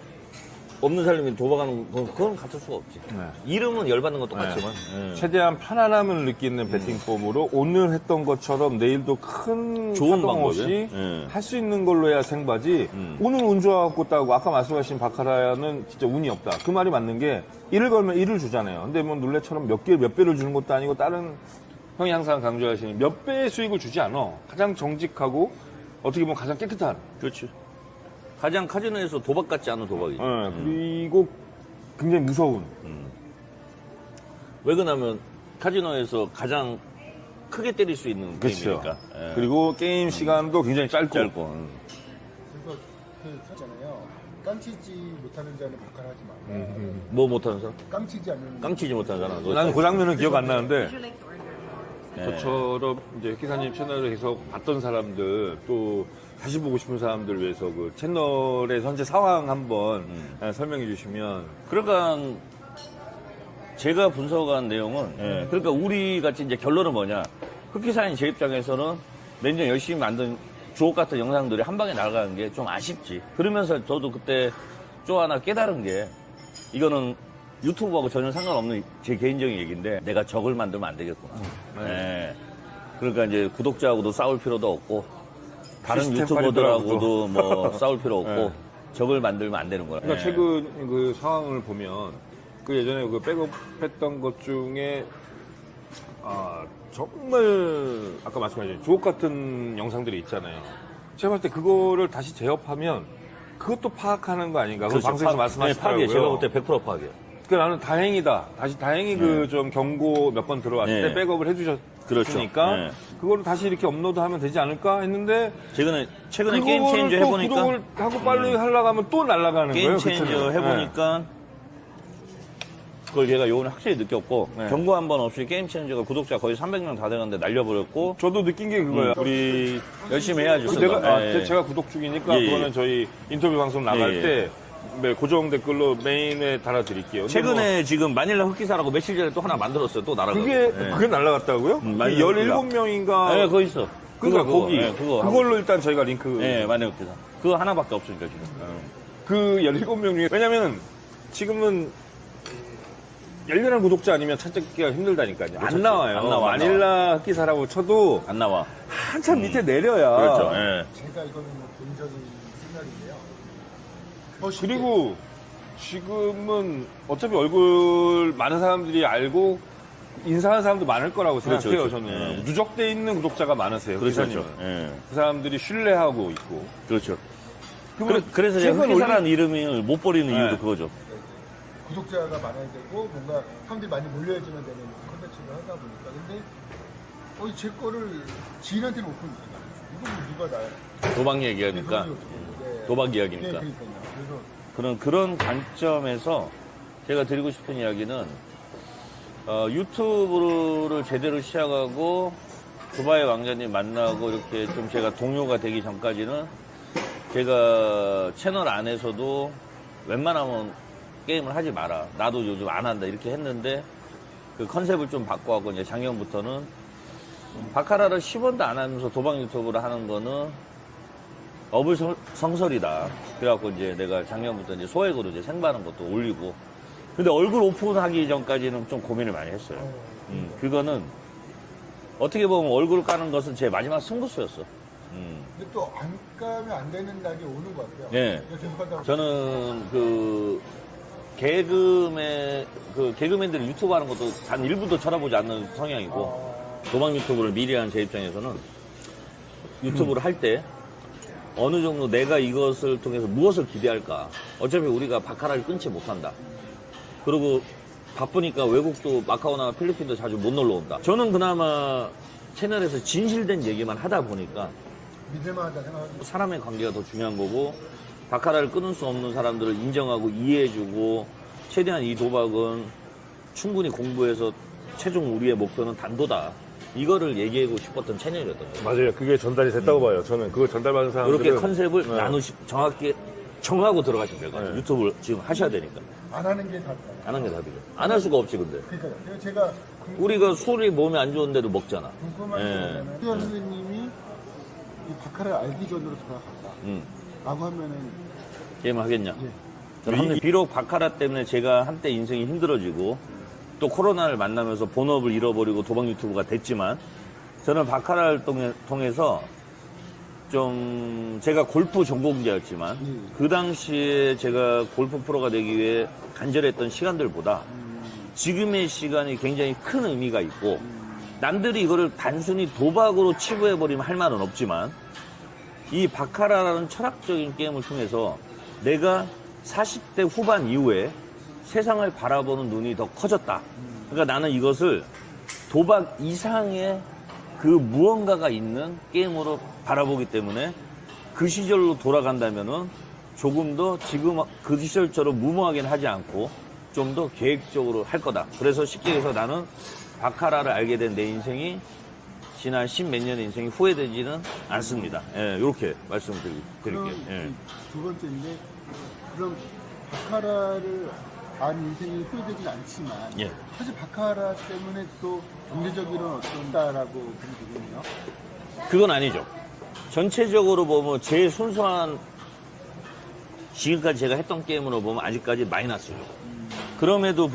없는 사람이 도박하는 건 그건 같을 수가 없지. 이름은 열받는 건 똑같지만. 예. 최대한 편안함을 느끼는 베팅법으로 오늘 했던 것처럼 내일도 큰 좋은 파동 방법이에요. 없이 예. 할 수 있는 걸로 해야 생바지. 오늘 운 좋아갖고 따고 아까 말씀하신 바카라는 진짜 운이 없다. 그 말이 맞는 게 1을 걸면 1을 주잖아요. 근데 뭐 룰렛처럼 몇 배를 주는 것도 아니고 다른 형이 항상 강조하시는 몇 배의 수익을 주지 않아. 가장 정직하고 어떻게 보면 가장 깨끗한. 그렇지. 가장 카지노에서 도박 같지 않은 도박이지. 그리고 굉장히 무서운. 왜 그러냐면 카지노에서 가장 크게 때릴 수 있는 그렇죠. 게임이니까. 예. 그리고 게임 시간도 굉장히 짧고. 그래서 그 있잖아요. 깡치지 못하는 자는 박하하지 마. 뭐 못하는 사람? 깡치지 않는 깡치지 못하는 사람. 나는 그 장면은 기억 안 나는데 예. 저처럼 이제 기사님 채널을 계속 봤던 사람들 또 다시 보고 싶은 사람들 위해서 그 채널의 현재 상황 한번 설명해 주시면. 그러니까 제가 분석한 내용은 그러니까 우리 같이 이제 결론은 뭐냐? 흑기사인 제 입장에서는 매년 열심히 만든 주옥 같은 영상들이 한 방에 나가는 게 좀 아쉽지. 그러면서 저도 그때 또 하나 깨달은 게 이거는 유튜브하고 전혀 상관없는 제 개인적인 얘기인데 내가 적을 만들면 안 되겠구나. 네. 그러니까 이제 구독자하고도 싸울 필요도 없고 다른 시스템 유튜버들하고도 뭐 싸울 필요 없고 네. 적을 만들면 안 되는 거야. 그러니까 최근 그 상황을 보면 그 예전에 그 백업했던 것 중에 정말 아까 말씀하신 주옥 같은 영상들이 있잖아요. 제가 봤을 때 그거를 다시 재업하면 그것도 파악하는 거 아닌가? 그 방송에서 말씀하시더라고요. 파악이에요. 제가 볼 때 100% 파악이에요. 그러니까 나는 다행이다. 다행히 그 좀 경고 몇 번 들어왔을 네. 때 백업을 해주셨으니까 그렇죠. 네. 그거를 다시 이렇게 업로드하면 되지 않을까 했는데 최근에 게임 체인저 또 해보니까 구독을 하고 빨리 하려고 하면 또 날아가는 게임 거예요. 체인저 그처럼. 해보니까 그걸 제가 요번에 확실히 느꼈고 네. 경고 한 번 없이 게임 체인저가 구독자 거의 300명 다 되는데 날려버렸고 저도 느낀 게 그거예요. 우리 열심히 해야죠. 제가 구독 중이니까 예, 예. 그거는 저희 인터뷰 방송 나갈 예, 예. 때 고정 댓글로 메인에 달아드릴게요. 근데 최근에 지금 마닐라 흑기사라고 며칠 전에 또 하나 만들었어요. 또 날아가고. 그게 날라갔다고요? 마닐라 17명인가? 네, 그거 있어. 그러니까 그거, 거기 네, 그걸로 일단 저희가 링크 네, 마닐라 흑기사. 그거 하나밖에 없으니까 지금. 그 17명 중에 왜냐면 지금은 열렬한 구독자 아니면 찾기가 힘들다니까요. 안 나와요. 안 나와, 안 마닐라 흑기사라고 쳐도 안 나와. 한참 밑에 내려야. 그렇죠. 예. 제가 이거는 뭐 개인적인 생각인데요. 그리고 지금은 어차피 얼굴 많은 사람들이 알고 인사하는 사람도 많을 거라고 그렇죠, 생각해요. 그렇죠. 저는 예. 누적돼 있는 구독자가 많으세요. 그렇죠. 기사님은. 예. 그 사람들이 신뢰하고 있고. 그렇죠. 그러면 그래서 제가 최근 흑기사라는 이름을 못 버리는 네. 이유도 그거죠. 구독자가 많아야 되고 뭔가 사람들이 많이 몰려야지만 되는 컨텐츠를 하다 보니까 근데 제 거를 지인한테는 못 보니까 이거 누가 나 도박 얘기하니까. 도박 이야기니까. 네, 그러니까요. 그래서 그런 관점에서 제가 드리고 싶은 이야기는 유튜브를 제대로 시작하고 두바이 왕자님 만나고 이렇게 좀 제가 동료가 되기 전까지는 제가 채널 안에서도 웬만하면 게임을 하지 마라. 나도 요즘 안 한다. 이렇게 했는데 그 컨셉을 좀 바꿔갖고 이제 작년부터는 바카라를 10원도 안 하면서 도박 유튜브를 하는 거는 어불성설이다. 그래갖고 이제 내가 작년부터 이제 소액으로 이제 생반하는 것도 올리고. 근데 얼굴 오픈하기 전까지는 좀 고민을 많이 했어요. 그거는 어떻게 보면 얼굴 까는 것은 제 마지막 승부수였어. 근데 또 안 까면 안 되는 날이 오는 것 같아요. 네. 계속 하다 보면. 저는 개그맨들이 유튜브 하는 것도 단 1분도 쳐다보지 않는 성향이고, 도박 유튜브를 미리 한 제 입장에서는 유튜브를 할 때 어느 정도 내가 이것을 통해서 무엇을 기대할까. 어차피 우리가 바카라를 끊지 못한다. 그리고 바쁘니까 외국도 마카오나 필리핀도 자주 못 놀러 온다. 저는 그나마 채널에서 진실된 얘기만 하다 보니까 믿을만하다 생각하고 사람의 관계가 더 중요한 거고, 바카라를 끊을 수 없는 사람들을 인정하고 이해해주고, 최대한 이 도박은 충분히 공부해서 최종 우리의 목표는 단도다. 이거를 얘기하고 싶었던 채널이었던 거예요. 맞아요. 그게 전달이 됐다고 봐요. 저는 그걸 전달받은 사람들은 이렇게 컨셉을 네. 정확히 정하고 들어가시면 될 것 같아요. 네. 유튜브를 지금 하셔야 되니까. 안 하는 게 답이다. 안 한 게 답이죠. 안 할 수가 없지, 근데. 그러니까요. 그래서 제가 우리가 술이 몸에 안 좋은데도 먹잖아. 궁금한 게 예. 뭐냐면 수현 선생님이 이 바카를 알기 전으로 돌아간다 라고 하면은 게임 하겠냐? 예. 저는 합니다. 비록 바카라 때문에 제가 한때 인생이 힘들어지고 또 코로나를 만나면서 본업을 잃어버리고 도박 유튜브가 됐지만, 저는 바카라를 통해서 좀 제가 골프 전공자였지만 그 당시에 제가 골프 프로가 되기 위해 간절했던 시간들보다 지금의 시간이 굉장히 큰 의미가 있고, 남들이 이거를 단순히 도박으로 치부해버리면 할 말은 없지만, 이 바카라라는 철학적인 게임을 통해서 내가 40대 후반 이후에 세상을 바라보는 눈이 더 커졌다. 그러니까 나는 이것을 도박 이상의 그 무언가가 있는 게임으로 바라보기 때문에 그 시절로 돌아간다면은 조금 더 지금 그 시절처럼 무모하게는 하지 않고 좀 더 계획적으로 할 거다. 그래서 쉽게 해서 나는 바카라를 알게 된 내 인생이 지난 10몇 년의 인생이 후회되지는 않습니다. 예, 이렇게 말씀을 드릴게요. 예. 두 번째인데 그럼 바카라를 안 인생이 후회되진 않지만 예. 사실 바카라 때문에 또 경제적으로는 어떤다라고 보면 되겠네요. 그건 아니죠. 전체적으로 보면 제일 순수한 지금까지 제가 했던 게임으로 보면 아직까지 마이너스죠. 그럼에도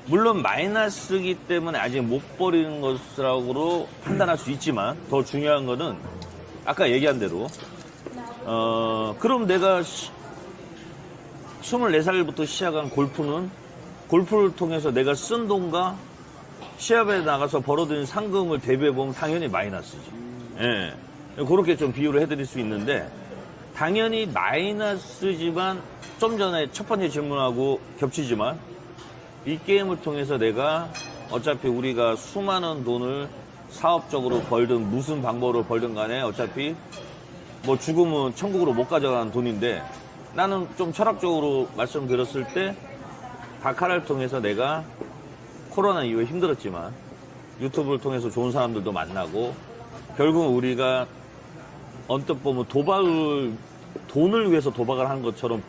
물론 마이너스이기 때문에 아직 못 버리는 것이라고 판단할 수 있지만 더 중요한 거는 아까 얘기한 대로 그럼 내가 24살부터 시작한 골프를 통해서 내가 쓴 돈과 시합에 나가서 벌어들인 상금을 대비해보면 당연히 마이너스지. 예. 그렇게 좀 비유를 해드릴 수 있는데 당연히 마이너스지만 좀 전에 첫 번째 질문하고 겹치지만 이 게임을 통해서 내가 어차피 우리가 수많은 돈을 사업적으로 벌든 무슨 방법으로 벌든 간에 어차피 뭐 죽으면 천국으로 못 가져가는 돈인데 나는 좀 철학적으로 말씀드렸을 때 바카라를 통해서 내가 코로나 이후에 힘들었지만 유튜브를 통해서 좋은 사람들도 만나고 결국 우리가 언뜻 보면 돈을 위해서 도박을 한 것처럼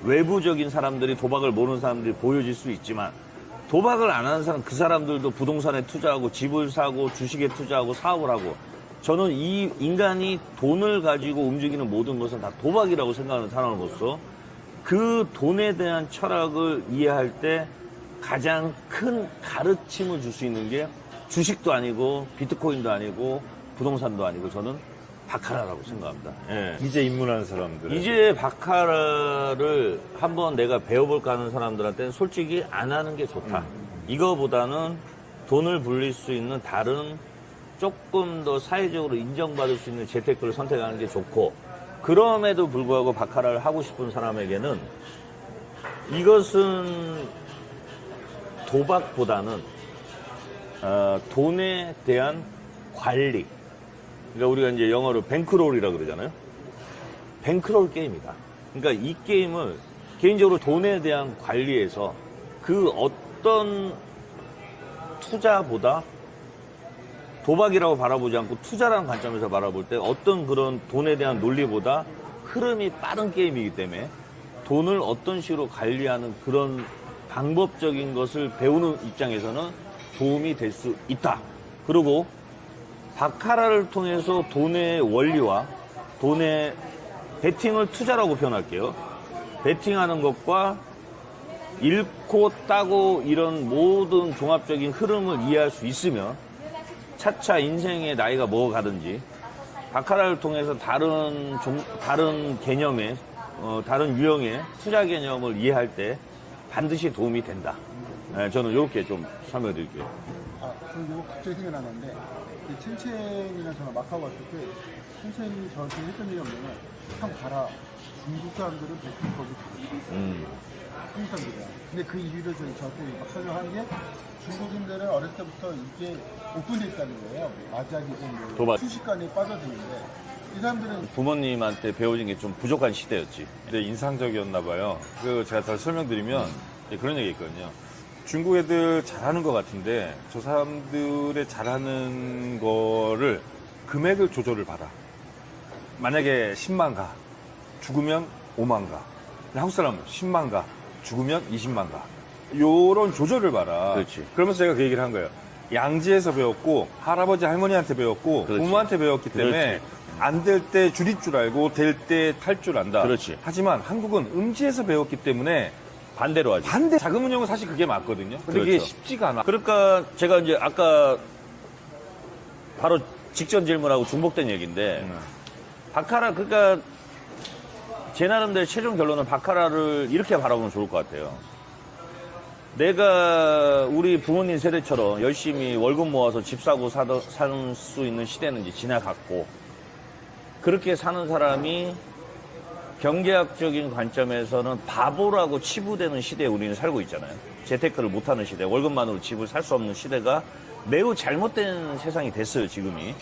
외부적인 사람들이 도박을 모르는 사람들이 보여질 수 있지만 도박을 안 하는 사람 그 사람들도 부동산에 투자하고 집을 사고 주식에 투자하고 사업을 하고 저는 이 인간이 돈을 가지고 움직이는 모든 것은 다 도박이라고 생각하는 사람으로서 그 돈에 대한 철학을 이해할 때 가장 큰 가르침을 줄 수 있는 게 주식도 아니고 비트코인도 아니고 부동산도 아니고 저는 바카라라고 생각합니다. 예. 이제 입문하는 사람들. 이제 바카라를 한번 내가 배워볼까 하는 사람들한테는 솔직히 안 하는 게 좋다. 이거보다는 돈을 불릴 수 있는 다른 조금 더 사회적으로 인정받을 수 있는 재테크를 선택하는 게 좋고 그럼에도 불구하고 바카라를 하고 싶은 사람에게는 이것은 도박보다는 돈에 대한 관리. 그러니까 우리가 이제 영어로 뱅크롤이라 그러잖아요. 뱅크롤 게임이다. 그러니까 이 게임을 개인적으로 돈에 대한 관리에서 그 어떤 투자보다 도박이라고 바라보지 않고 투자라는 관점에서 바라볼 때 어떤 그런 돈에 대한 논리보다 흐름이 빠른 게임이기 때문에 돈을 어떤 식으로 관리하는 그런 방법적인 것을 배우는 입장에서는 도움이 될 수 있다. 그리고 바카라를 통해서 돈의 원리와 돈의 베팅을 투자라고 표현할게요. 베팅하는 것과 잃고 따고 이런 모든 종합적인 흐름을 이해할 수 있으면 차차 인생의 나이가 먹어가든지 바카라를 통해서 다른 개념의 다른 유형의 투자 개념을 이해할 때 반드시 도움이 된다. 네, 저는 이렇게 좀 설명해 드릴게요. 저는 이거 갑자기 생각나는데 첸첸이랑 저랑 마카오 갔을 때 첸첸이 저한테 했던 얘기가 뭐냐면 형 봐라 중국 사람들은 베팅 거기 한국 사람들이야. 근데 그 이유를 저한테 막 설명하는 게 중국인들은 어렸을 때부터 이게 오픈돼 있다는 거예요. 마작이 좀 도박. 순식간에 빠져드는데 이 사람들은 부모님한테 배워진 게 좀 부족한 시대였지. 근데 인상적이었나 봐요. 그 제가 더 설명드리면 그런 얘기 있거든요. 중국 애들 잘하는 것 같은데 저 사람들의 잘하는 거를 금액을 조절을 받아. 만약에 10만 가 죽으면 5만 가. 근데 한국 사람은 10만 가 죽으면 20만 가. 요런 조절을 봐라. 그렇지. 그러면서 제가 그 얘기를 한 거예요. 양지에서 배웠고 할아버지 할머니한테 배웠고 그렇지. 부모한테 배웠기 때문에 안 될 때 줄일 줄 알고 될 때 탈 줄 안다. 그렇지. 하지만 한국은 음지에서 배웠기 때문에 반대로 하지. 반대 자금 운용은 사실 그게 맞거든요. 근데 그게 그렇죠. 쉽지가 않아. 그러니까 제가 이제 아까 바로 직전 질문하고 중복된 얘기인데 바카라 그러니까 제 나름대로 최종 결론은 바카라를 이렇게 바라보면 좋을 것 같아요. 내가 우리 부모님 세대처럼 열심히 월급 모아서 집 사고 살 수 있는 시대는 이제 지나갔고 그렇게 사는 사람이 경제학적인 관점에서는 바보라고 치부되는 시대에 우리는 살고 있잖아요. 재테크를 못하는 시대, 월급만으로 집을 살 수 없는 시대가 매우 잘못된 세상이 됐어요, 지금이.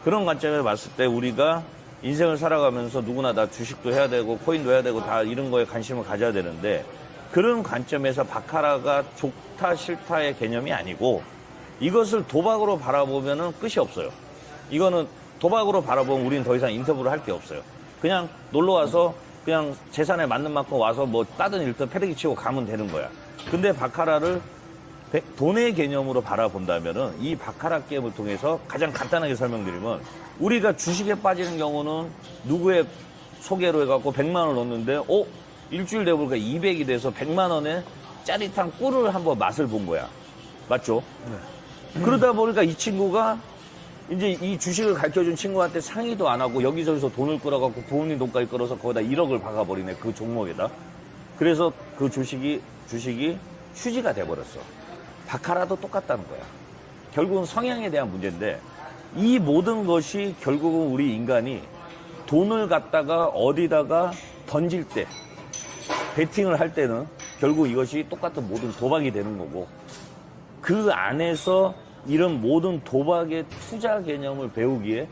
그런 관점에서 봤을 때 우리가 인생을 살아가면서 누구나 다 주식도 해야 되고 코인도 해야 되고 다 이런 거에 관심을 가져야 되는데 그런 관점에서 바카라가 좋다 싫다의 개념이 아니고 이것을 도박으로 바라보면은 끝이 없어요. 이거는 도박으로 바라보면 우리는 더 이상 인터뷰를 할 게 없어요. 그냥 놀러 와서 그냥 재산에 맞는 만큼 와서 뭐 따든 일든 패대기 치고 가면 되는 거야. 근데 바카라를 돈의 개념으로 바라본다면은 이 바카라 게임을 통해서 가장 간단하게 설명드리면 우리가 주식에 빠지는 경우는 누구의 소개로 해갖고 100만 원을 넣었는데 일주일 되보니까 200이 돼서 100만 원에 짜릿한 꿀을 한번 맛을 본 거야. 맞죠? 그러다 보니까 이 친구가 이제 이 주식을 가르쳐준 친구한테 상의도 안 하고 여기저기서 돈을 끌어갖고 부모님 돈까지 끌어서 거기다 1억을 박아버리네, 그 종목에다. 그래서 그 주식이 휴지가 돼버렸어. 바카라도 똑같다는 거야. 결국은 성향에 대한 문제인데, 이 모든 것이 결국은 우리 인간이 돈을 갖다가 어디다가 던질 때, 베팅을 할 때는 결국 이것이 똑같은 모든 도박이 되는 거고, 그 안에서 이런 모든 도박의 투자 개념을 배우기에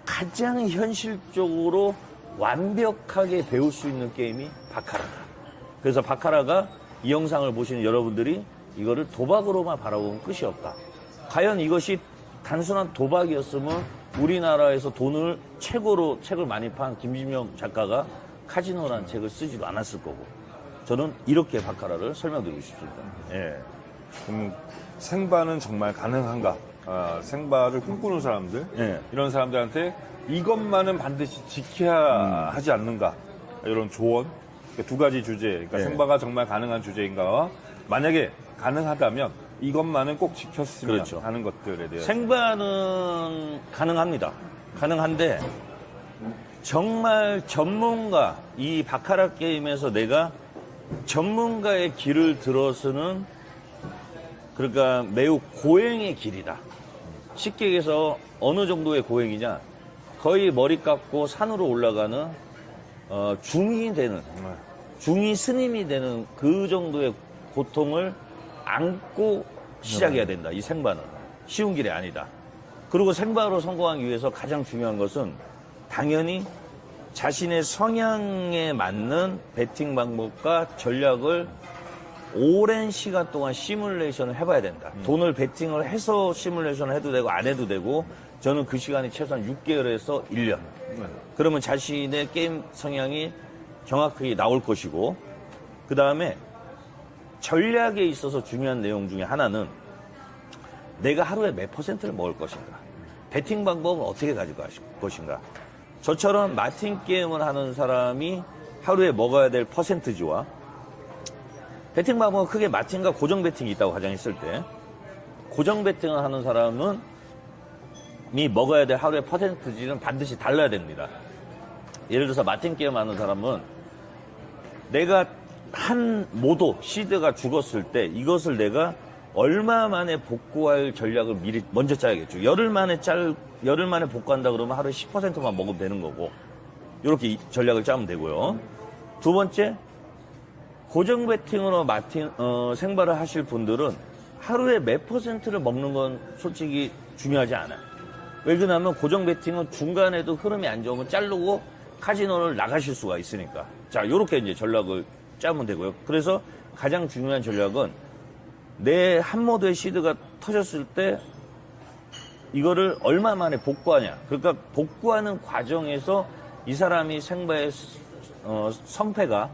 가장 현실적으로 완벽하게 배울 수 있는 게임이 바카라다. 그래서 바카라가 이 영상을 보시는 여러분들이 이거를 도박으로만 바라보면 끝이 없다. 과연 이것이 단순한 도박이었으면 우리나라에서 돈을 최고로 책을 많이 판 김진명 작가가 카지노라는 책을 쓰지도 않았을 거고, 저는 이렇게 바카라를 설명드리고 싶습니다. 예. 생바는 정말 가능한가? 생바를 꿈꾸는 사람들, 예. 이런 사람들한테 이것만은 반드시 지켜야 하지 않는가? 이런 조언, 그러니까 두 가지 주제, 그러니까 예. 생바가 정말 가능한 주제인가와 만약에 가능하다면 이것만은 꼭 지켰으면 그렇죠. 하는 것들에 대해서. 생바는 가능합니다. 가능한데 정말 전문가, 이 바카라 게임에서 내가 전문가의 길을 들어서는, 그러니까 매우 고행의 길이다. 쉽게 얘기해서 어느 정도의 고행이냐, 거의 머리 깎고 산으로 올라가는 중이 되는, 중이 스님이 되는 그 정도의 고통을 안고 시작해야 된다. 이 생바는 쉬운 길이 아니다. 그리고 생바로 성공하기 위해서 가장 중요한 것은 당연히 자신의 성향에 맞는 배팅 방법과 전략을 오랜 시간 동안 시뮬레이션을 해봐야 된다. 돈을 베팅을 해서 시뮬레이션을 해도 되고 안 해도 되고, 저는 그 시간이 최소한 6개월에서 1년. 그러면 자신의 게임 성향이 정확하게 나올 것이고, 그 다음에 전략에 있어서 중요한 내용 중에 하나는 내가 하루에 몇 퍼센트를 먹을 것인가, 베팅 방법은 어떻게 가져갈 것인가. 저처럼 마틴 게임을 하는 사람이 하루에 먹어야 될 퍼센트지와, 베팅 방법은 크게 마틴과 고정 베팅이 있다고 가정했을 때, 고정 베팅을 하는 사람은 먹어야 될 하루의 퍼센트지는 반드시 달라야 됩니다. 예를 들어서 마틴 게임 하는 사람은 내가 한 모도 시드가 죽었을 때 이것을 내가 얼마 만에 복구할 전략을 미리 먼저 짜야겠죠. 열흘 만에 복구한다 그러면 하루에 10%만 먹으면 되는 거고, 이렇게 전략을 짜면 되고요. 두 번째, 고정 베팅으로 생발을 하실 분들은 하루에 몇 퍼센트를 먹는 건 솔직히 중요하지 않아요. 왜 그러냐면 고정 베팅은 중간에도 흐름이 안 좋으면 자르고 카지노를 나가실 수가 있으니까. 자, 요렇게 이제 전략을 짜면 되고요. 그래서 가장 중요한 전략은 내 한 모드의 시드가 터졌을 때 이거를 얼마 만에 복구하냐. 그러니까 복구하는 과정에서 이 사람이 생바의 선패가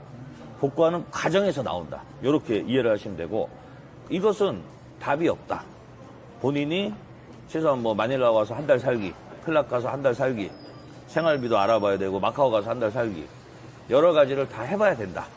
복구하는 과정에서 나온다. 이렇게 이해를 하시면 되고, 이것은 답이 없다. 본인이 최소한 마닐라 와서 한 달 살기, 클락 가서 한 달 살기, 생활비도 알아봐야 되고, 마카오 가서 한 달 살기, 여러 가지를 다 해봐야 된다.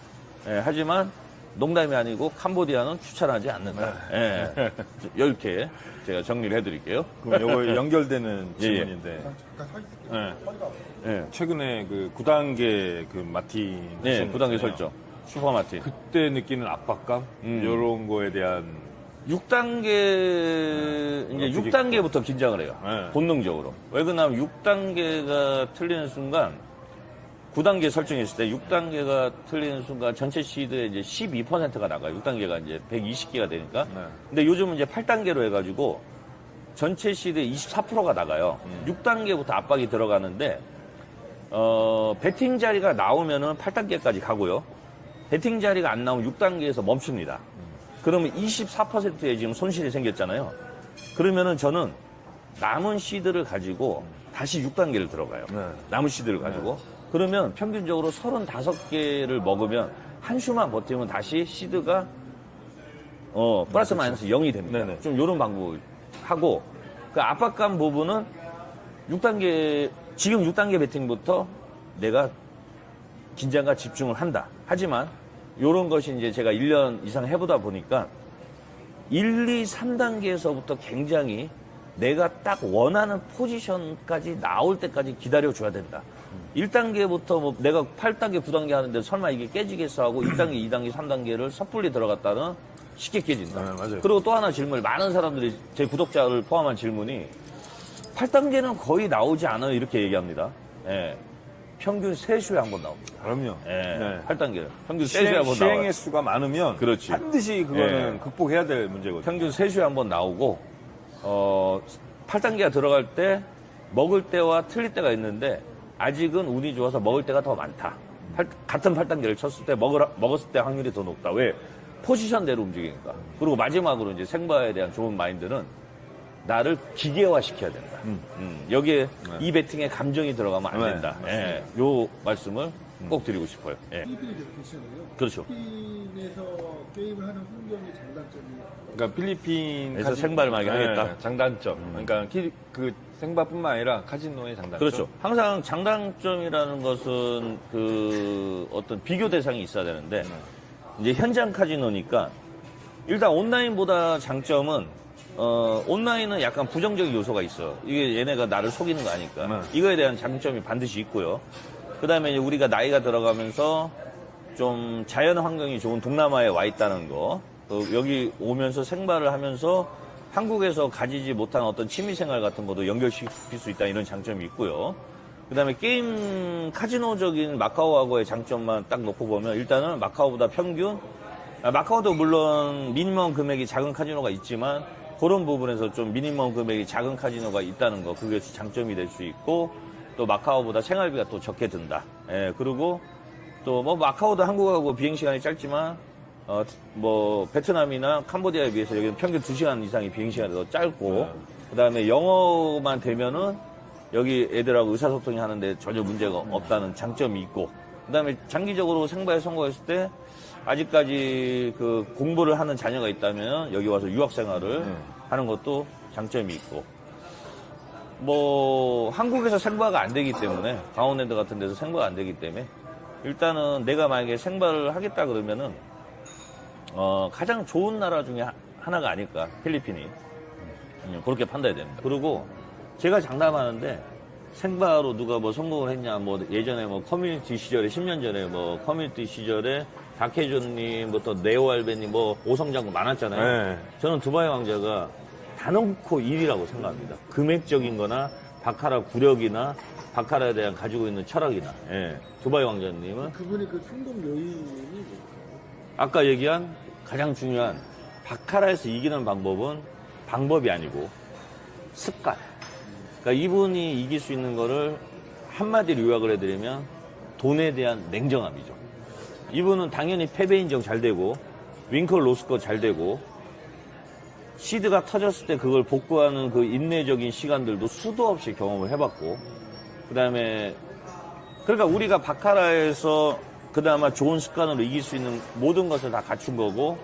예, 하지만 농담이 아니고 캄보디아는 추천하지 않는다. 예, 이렇게 제가 정리를 해드릴게요. 그럼 이거 연결되는 예, 예. 질문인데, 잠깐 서 있을게요. 예. 허리가 아프고. 예, 최근에 그 9단계 그 마틴. 네, 하신 9단계 거잖아요. 설정. 슈퍼마틴. 그때 느끼는 압박감? 이런 거에 대한. 6단계, 이제 어떻게 6단계부터 긴장을 해요. 네. 본능적으로. 왜 그러냐면 6단계가 틀리는 순간, 9단계 설정했을 때 6단계가 틀리는 순간 전체 시드의 이제 12%가 나가요. 6단계가 이제 120개가 되니까. 네. 근데 요즘은 이제 8단계로 해가지고 전체 시드의 24%가 나가요. 6단계부터 압박이 들어가는데, 배팅 자리가 나오면은 8단계까지 가고요. 배팅 자리가 안 나오면 6단계에서 멈춥니다. 그러면 24%의 지금 손실이 생겼잖아요. 그러면은 저는 남은 시드를 가지고 다시 6단계를 들어가요. 네. 남은 시드를 가지고. 그러면 평균적으로 35개를 먹으면 한 슈만 버티면 다시 시드가 플러스 마이너스 0이 됩니다. 네네. 좀 이런 방법을 하고, 그 압박감 부분은 6단계, 지금 6단계 배팅부터 내가 긴장과 집중을 한다. 하지만 요런 것이 이제 제가 1년 이상 해보다 보니까 1, 2, 3단계에서부터 굉장히 내가 딱 원하는 포지션까지 나올 때까지 기다려줘야 된다. 1단계부터 뭐 내가 8단계, 9단계 하는데 설마 이게 깨지겠어 하고 1단계, 2단계, 3단계를 섣불리 들어갔다는 쉽게 깨진다. 네, 맞아요. 그리고 또 하나 질문, 많은 사람들이 제 구독자를 포함한 질문이 8단계는 거의 나오지 않아요. 이렇게 얘기합니다. 예. 평균 3수에 한 번 나옵니다. 그럼요. 예. 네. 8단계는. 평균 3수에 한 번 나와요. 시행의 수가 많으면 그렇지. 반드시 그거는 예. 극복해야 될 문제거든요. 평균 3수에 한 번 나오고, 8단계가 들어갈 때 먹을 때와 틀릴 때가 있는데, 아직은 운이 좋아서 먹을 때가 더 많다. 같은 8단계를 쳤을 때 먹었을 때 확률이 더 높다. 왜? 포지션대로 움직이니까. 그리고 마지막으로 이제 생바에 대한 좋은 마인드는 나를 기계화 시켜야 된다. 여기에 이 배팅에 감정이 들어가면 안 네, 된다. 예. 요 말씀을 꼭 드리고 싶어요. 예. 필리핀이 계시잖아요. 그렇죠. 필리핀에서 게임을 하는 환경의 장단점이 그러니까 필리핀에서 생발을 많이 하겠다. 장단점. 그러니까 그 생바뿐만 아니라 카지노의 장단점. 그렇죠. 항상 장단점이라는 것은 그 어떤 비교 대상이 있어야 되는데 이제 현장 카지노니까 일단 온라인보다 장점은 온라인은 약간 부정적인 요소가 있어. 이게 얘네가 나를 속이는 거 아니까. 이거에 대한 장점이 반드시 있고요. 그 다음에 우리가 나이가 들어가면서 좀 자연 환경이 좋은 동남아에 와 있다는 거. 여기 오면서 생활을 하면서 한국에서 가지지 못한 어떤 취미생활 같은 것도 연결시킬 수 있다 이런 장점이 있고요. 그 다음에 게임 카지노적인 마카오하고의 장점만 딱 놓고 보면 일단은 마카오보다 평균, 마카오도 물론 미니멈 금액이 작은 카지노가 있지만 그런 부분에서 좀 미니멈 금액이 작은 카지노가 있다는 거, 그게 장점이 될 수 있고, 또 마카오보다 생활비가 또 적게 든다. 예, 그리고 또 뭐 마카오도 한국하고 비행시간이 짧지만, 뭐 베트남이나 캄보디아에 비해서 여기는 평균 2시간 이상이 비행시간이 더 짧고, 그 다음에 영어만 되면은 여기 애들하고 의사소통이 하는데 전혀 문제가 없다는 장점이 있고, 그 다음에 장기적으로 생바에 성공했을 때 아직까지 그 공부를 하는 자녀가 있다면 여기 와서 유학 생활을 하는 것도 장점이 있고, 뭐 한국에서 생바가 안 되기 때문에 강원랜드 같은 데서 생바가 안 되기 때문에 일단은 내가 만약에 생바를 하겠다 그러면은 가장 좋은 나라 중에 하나가 아닐까, 필리핀이. 그렇게 판단해야 됩니다. 그리고 제가 장담하는데 생바로 누가 뭐 성공을 했냐, 뭐 예전에 뭐 커뮤니티 시절에 10년 전에 뭐 커뮤니티 시절에 박혜준님, 뭐 또 네오알베님, 뭐 오성장군 많았잖아요. 네. 저는 두바이 왕자가 단언코 1위라고 생각합니다. 금액적인 거나 바카라 구력이나 바카라에 대한 가지고 있는 철학이나. 예. 두바이 왕자님은 그분이 그 성공 요인이 뭘까요? 아까 얘기한 가장 중요한 바카라에서 이기는 방법은 방법이 아니고 습관. 그러니까 이분이 이길 수 있는 거를 한마디로 요약을 해드리면 돈에 대한 냉정함이죠. 이분은 당연히 패배 인정 잘 되고 윙컬 로스코 잘 되고 시드가 터졌을 때 그걸 복구하는 그 인내적인 시간들도 수도 없이 경험을 해봤고, 그 다음에 그러니까 우리가 바카라에서 그나마 좋은 습관으로 이길 수 있는 모든 것을 다 갖춘 거고,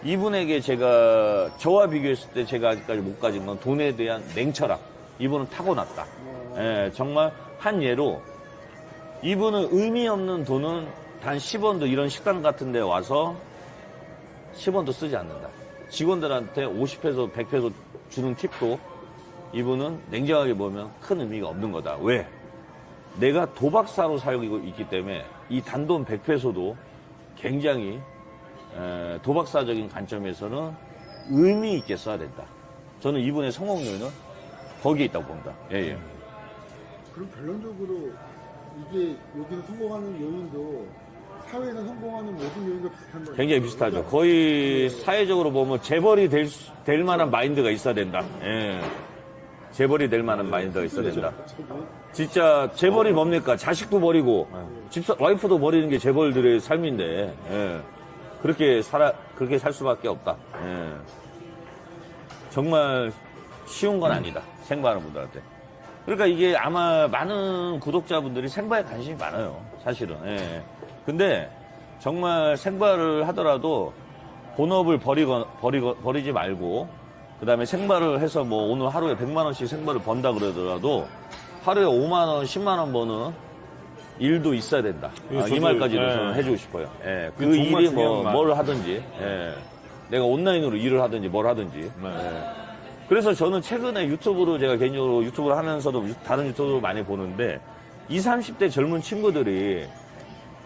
이분에게 제가 저와 비교했을 때 제가 아직까지 못 가진 건 돈에 대한 냉철함. 이분은 타고났다. 예, 정말 한 예로 이분은 의미 없는 돈은 단 10원도 이런 식당 같은 데 와서 10원도 쓰지 않는다. 직원들한테 50페소, 100페소 주는 팁도 이분은 냉정하게 보면 큰 의미가 없는 거다. 왜? 내가 도박사로 살고 있기 때문에 이 단돈 100페소도 굉장히 도박사적인 관점에서는 의미 있게 써야 된다. 저는 이분의 성공 요인은 거기에 있다고 봅니다. 예, 예. 그럼 결론적으로 이게 여기서 성공하는 요인도 사회에서 성공하는 모든 요인과 비슷한 거예요. 굉장히 비슷하죠. 거의 사회적으로 보면 재벌이 될 만한 마인드가 있어야 된다. 예. 재벌이 될 만한 마인드가 있어야 된다. 진짜 재벌이 뭡니까? 자식도 버리고 와이프도 버리는 게 재벌들의 삶인데, 예. 그렇게 살 수밖에 없다. 예. 정말 쉬운 건 아니다. 생바하는 분들한테. 그러니까 이게 아마 많은 구독자분들이 생바에 관심이 많아요. 사실은. 예. 근데 정말 생바를 하더라도 본업을 버리지 말고, 그 다음에 생바를 해서 뭐 오늘 하루에 100만원씩 생바를 번다 그러더라도 하루에 5만원, 10만원 버는 일도 있어야 된다. 이 저도, 말까지도 예. 저는 해주고 싶어요. 예, 그 정말 일이 중요한 말. 뭘 하든지, 예. 내가 온라인으로 일을 하든지 뭘 하든지. 네. 예. 그래서 저는 최근에 유튜브로 제가 개인적으로 유튜브를 하면서도 다른 유튜브를 많이 보는데 20, 30대 젊은 친구들이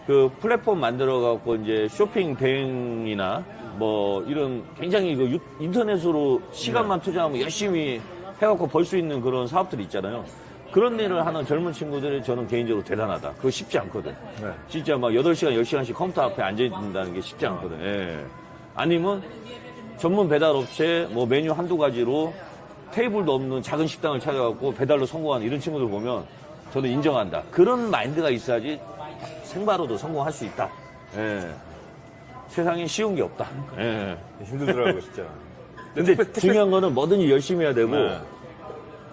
그 플랫폼 만들어갖고 이제 쇼핑 대행이나 뭐 이런 굉장히 그 인터넷으로 시간만 투자하면 열심히 해갖고 벌 수 있는 그런 사업들이 있잖아요. 그런 일을 하는 젊은 친구들이 저는 개인적으로 대단하다. 그거 쉽지 않거든. 네. 진짜 막 8시간, 10시간씩 컴퓨터 앞에 앉아있는다는 게 쉽지 않거든. 예. 아니면 전문 배달 업체 뭐 메뉴 한두 가지로 테이블도 없는 작은 식당을 찾아갖고 배달로 성공하는 이런 친구들 보면 저도 인정한다. 그런 마인드가 있어야지 생바로도 성공할 수 있다. 예. 세상에 쉬운 게 없다. 예. 힘들더라고요, 진짜. 근데 중요한 거는 뭐든지 열심히 해야 되고 네.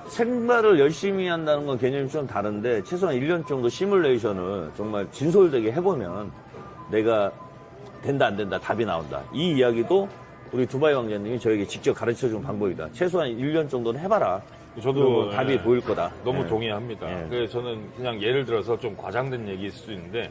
생발을 열심히 한다는 건 개념이 좀 다른데 최소한 1년 정도 시뮬레이션을 정말 진솔되게 해보면 내가 된다 안 된다 답이 나온다. 이 이야기도 우리 두바이 왕자님이 저에게 직접 가르쳐준 방법이다. 최소한 1년 정도는 해봐라. 저도 그러면 답이 예, 보일 거다. 너무 예. 동의합니다. 예. 그래서 저는 그냥 예를 들어서 좀 과장된 얘기일 수도 있는데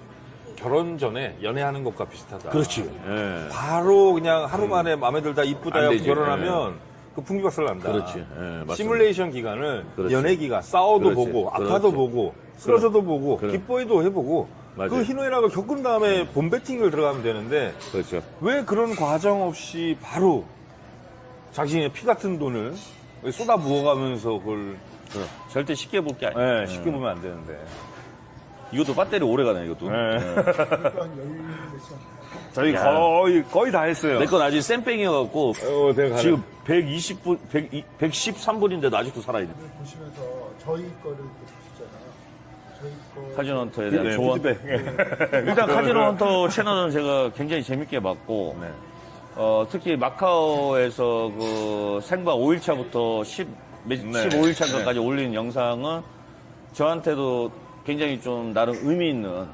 결혼 전에 연애하는 것과 비슷하다. 그렇지. 예. 바로 그냥 하루 만에 마음에 들다 이쁘다 안 하고 되지. 결혼하면 그 풍비박살 난다. 그렇지. 예, 맞습니다. 시뮬레이션 기간을 그렇지. 연애 기간 싸워도 그렇지. 보고 그렇지. 아파도 보고 쓰러져도 보고 그래. 기뻐해도 해보고 맞아요. 그 희노애락을 겪은 다음에 본 배팅을 들어가면 되는데 그렇죠. 왜 그런 과정 없이 바로 자신의 피 같은 돈을 쏟아 부어가면서 그걸 절대 쉽게 볼 게 아니야. 쉽게 보면 안 되는데. 이것도 배터리 오래 가네, 이것도. 그러니까 한 10시간. 저희 야. 거의 다 했어요. 내 건 아직 쌤뺑이여갖고 내가 지금 120분, 113분인데도 아직도 살아있네. 보시면서 저희 거를 이렇게 보시잖아요. 저희 거. 카지노 헌터에 대한 네, 조언. 피드백. 일단 카지노 헌터 채널은 제가 굉장히 재밌게 봤고, 네. 특히 마카오에서 그 생방 5일차부터 15일차까지 올린 영상은 저한테도 굉장히 좀 나름 의미 있는,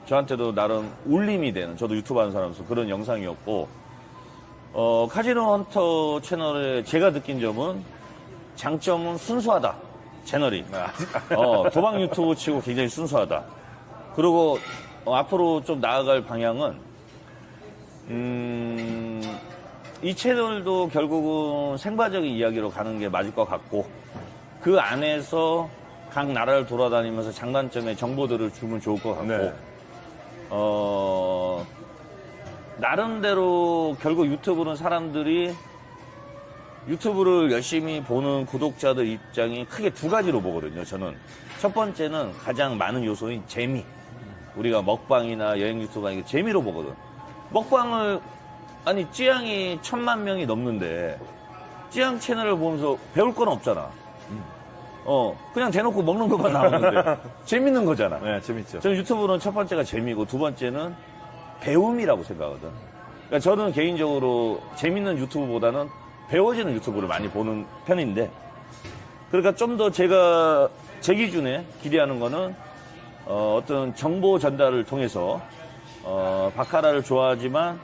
저한테도 나름 울림이 되는, 저도 유튜브 하는 사람으로서 그런 영상이었고, 카지노 헌터 채널에 제가 느낀 점은 장점은 순수하다. 채널이. 도박 유튜브 치고 굉장히 순수하다. 그리고 앞으로 좀 나아갈 방향은 이 채널도 결국은 생바적인 이야기로 가는 게 맞을 것 같고 그 안에서 각 나라를 돌아다니면서 장단점의 정보들을 주면 좋을 것 같고 네. 나름대로 결국 유튜브는 사람들이 유튜브를 열심히 보는 구독자들 입장이 크게 두 가지로 보거든요. 저는 첫 번째는 가장 많은 요소인 재미. 우리가 먹방이나 여행 유튜브 아니고 재미로 보거든. 먹방을 아니 찌양이 1000만 명이 넘는데 찌양 채널을 보면서 배울 건 없잖아. 그냥 대놓고 먹는 것만 나오는데 재밌는 거잖아. 네, 재밌죠. 저는 유튜브는 첫 번째가 재미고 두 번째는 배움이라고 생각하거든. 그러니까 저는 개인적으로 재밌는 유튜브보다는 배워지는 유튜브를 많이 보는 편인데 그러니까 좀 더 제가 제 기준에 기대하는 거는 어떤 정보 전달을 통해서 바카라를 좋아하지만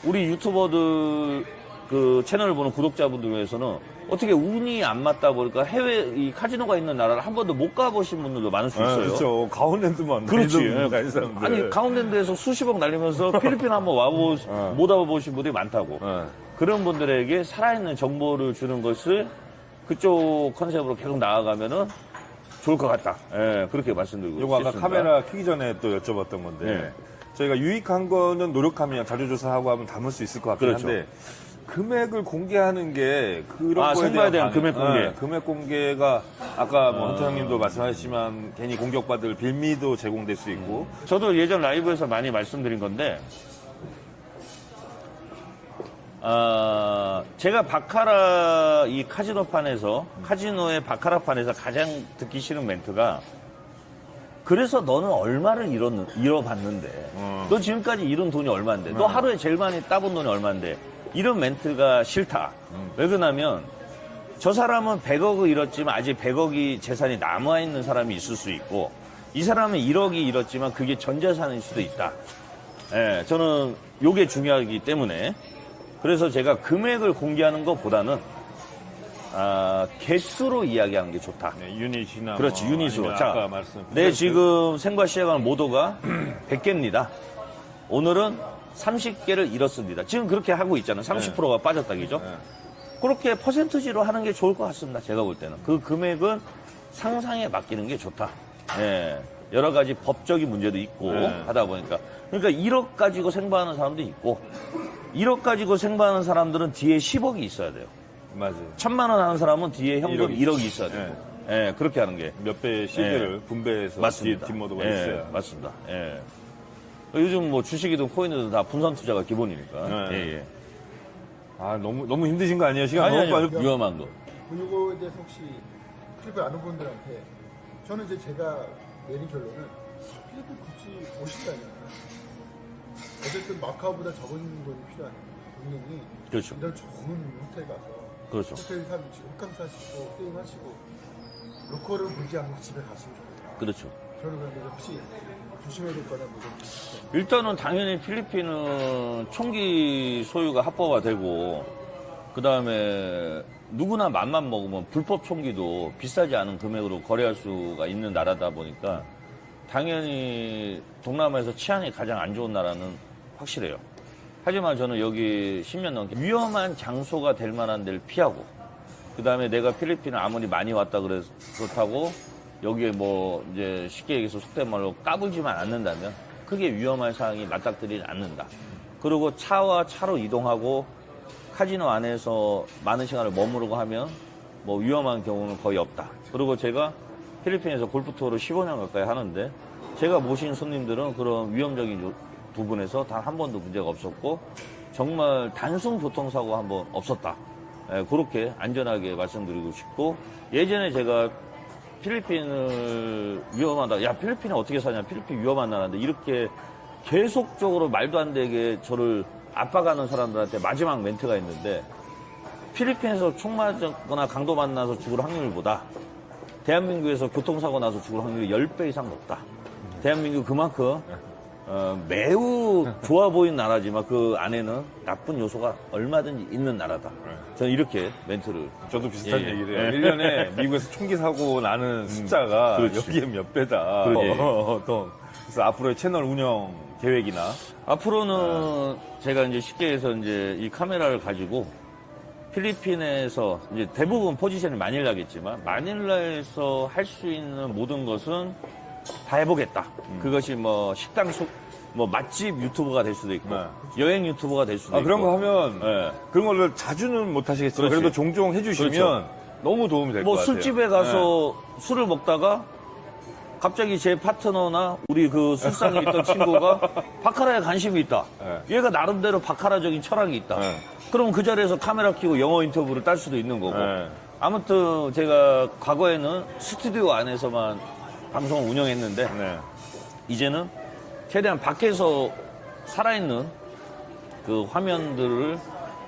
우리 유튜버들 그 채널을 보는 구독자분들 위해서는 어떻게 운이 안 맞다 보니까 해외 이 카지노가 있는 나라를 한 번도 못 가보신 분들도 많을 수 있어요. 그렇죠. 가운데도만. 그렇지. 사람들. 아니 가운데에서 수십억 날리면서 필리핀 한번 못 와보신 분들이 많다고. 그런 분들에게 살아있는 정보를 주는 것을 그쪽 컨셉으로 계속 나아가면은 좋을 것 같다. 예, 그렇게 말씀드리고 요거 아까 싶습니다. 카메라 켜기 전에 또 여쭤봤던 건데 네. 저희가 유익한 거는 노력하면 자료조사하고 하면 담을 수 있을 것 같긴 그렇죠. 한데 금액을 공개하는 게 그런 거에 생바에 대한 반응. 금액 공개. 네, 금액 공개가 아까 뭐 헌터 형님도 말씀하셨지만 괜히 공격받을 빌미도 제공될 수 있고 저도 예전 라이브에서 많이 말씀드린 건데, 제가 바카라 이 카지노판에서 카지노의 바카라판에서 가장 듣기 싫은 멘트가 그래서 너는 얼마를 잃어봤는데 너 지금까지 잃은 돈이 얼마인데 너 하루에 제일 많이 따본 돈이 얼마인데 이런 멘트가 싫다. 왜 그러냐면 저 사람은 100억을 잃었지만 아직 100억이 재산이 남아있는 사람이 있을 수 있고 이 사람은 1억이 잃었지만 그게 전 재산일 수도 있다. 예, 저는 요게 중요하기 때문에 그래서 제가 금액을 공개하는 것보다는 개수로 이야기하는 게 좋다. 네, 유닛이나 그렇지, 뭐 유닛으로. 아니면 자, 아까 말씀 내 지금 생과 시작하는 모도가 100개입니다. 오늘은 30개를 잃었습니다. 지금 그렇게 하고 있잖아요. 30%가 빠졌다, 그죠? 네. 그렇게 퍼센트지로 하는 게 좋을 것 같습니다. 제가 볼 때는. 그 금액은 상상에 맡기는 게 좋다. 예. 여러 가지 법적인 문제도 있고 네. 하다 보니까. 그러니까 1억 가지고 생보하는 사람도 있고 1억 가지고 생보하는 사람들은 뒤에 10억이 있어야 돼요. 맞아요. 1,000만 원 하는 사람은 뒤에 현금 1억이 1억이 있어야 돼요. 예, 그렇게 하는 게. 몇 배의 시세를 분배해서 맞습니다. 뒷모드가 예, 있어요. 맞습니다. 예. 요즘 뭐 주식이든 코인이든 다 분산 투자가 기본이니까. 네. 예, 예. 아 너무 힘드신 거 아니에요? 시간 아니, 너무 아니, 빨리. 위험한 거. 이거에 대해서 혹시 필리핀 아는 분들한테 저는 이제 제가 내린 결론은 필리핀 굳이 오신다면 어쨌든 마카오보다 적은 돈이 필요한 동맹이 그렇죠. 이런 좋은 호텔 가서 그렇죠. 호텔 사시고 호캉스 하시고 게임 하시고 로컬을 보지 않고 집에 가시면 좋겠다. 그렇죠. 저는 그런데 혹시 조심해야 될 거나 뭐좀 일단은 당연히 필리핀은 총기 소유가 합법화되고 그 다음에 누구나 맘만 먹으면 불법 총기도 비싸지 않은 금액으로 거래할 수가 있는 나라다 보니까 당연히 동남아에서 치안이 가장 안 좋은 나라는 확실해요. 하지만 저는 여기 10년 넘게 위험한 장소가 될 만한 데를 피하고 그 다음에 내가 필리핀을 아무리 많이 왔다 그렇다고 여기에 뭐 이제 쉽게 얘기해서 속된 말로 까불지만 않는다면 크게 위험한 사항이 맞닥뜨리지 않는다. 그리고 차와 차로 이동하고 카지노 안에서 많은 시간을 머무르고 하면 뭐 위험한 경우는 거의 없다. 그리고 제가 필리핀에서 골프 투어를 15년 가까이 하는데 제가 모신 손님들은 그런 위험적인 부분에서 단 한 번도 문제가 없었고 정말 단순 교통사고 한 번 없었다. 예, 그렇게 안전하게 말씀드리고 싶고 예전에 제가 필리핀을 위험하다. 야, 필리핀에 어떻게 사냐. 필리핀 위험한 나라인데 이렇게 계속적으로 말도 안 되게 저를 압박하는 사람들한테 마지막 멘트가 있는데 필리핀에서 총 맞거나 강도 만나서 죽을 확률보다 대한민국에서 교통사고 나서 죽을 확률이 10배 이상 높다. 대한민국 그만큼 매우 좋아 보이는 나라지만 그 안에는 나쁜 요소가 얼마든지 있는 나라다. 저는 이렇게 멘트를. 저도 비슷한 예, 예. 얘기를 해요. 1년에 미국에서 총기 사고 나는 숫자가 그렇지. 여기에 몇 배다. 그렇지. 그래서 앞으로의 채널 운영 계획이나 앞으로는 제가 이제 쉽게 해서 이제 이 카메라를 가지고 필리핀에서 이제 대부분 포지션이 마닐라겠지만 마닐라에서 할 수 있는 모든 것은 다 해보겠다. 그것이 뭐 식당 뭐 맛집 유튜버가 될 수도 있고 네. 여행 유튜버가 될 수도 있고 그런 거 하면 네. 그런 거를 자주는 못 하시겠지만 그렇지. 그래도 종종 해주시면 그렇죠. 너무 도움이 될 것 뭐 같아요. 술집에 가서 술을 먹다가 갑자기 제 파트너나 우리 그 술상에 있던 친구가 바카라에 관심이 있다. 얘가 나름대로 바카라적인 철학이 있다. 네. 그럼 그 자리에서 카메라 켜고 영어 인터뷰를 딸 수도 있는 거고. 네. 아무튼 제가 과거에는 스튜디오 안에서만 방송을 운영했는데 네. 이제는 최대한 밖에서 살아있는 그 화면들을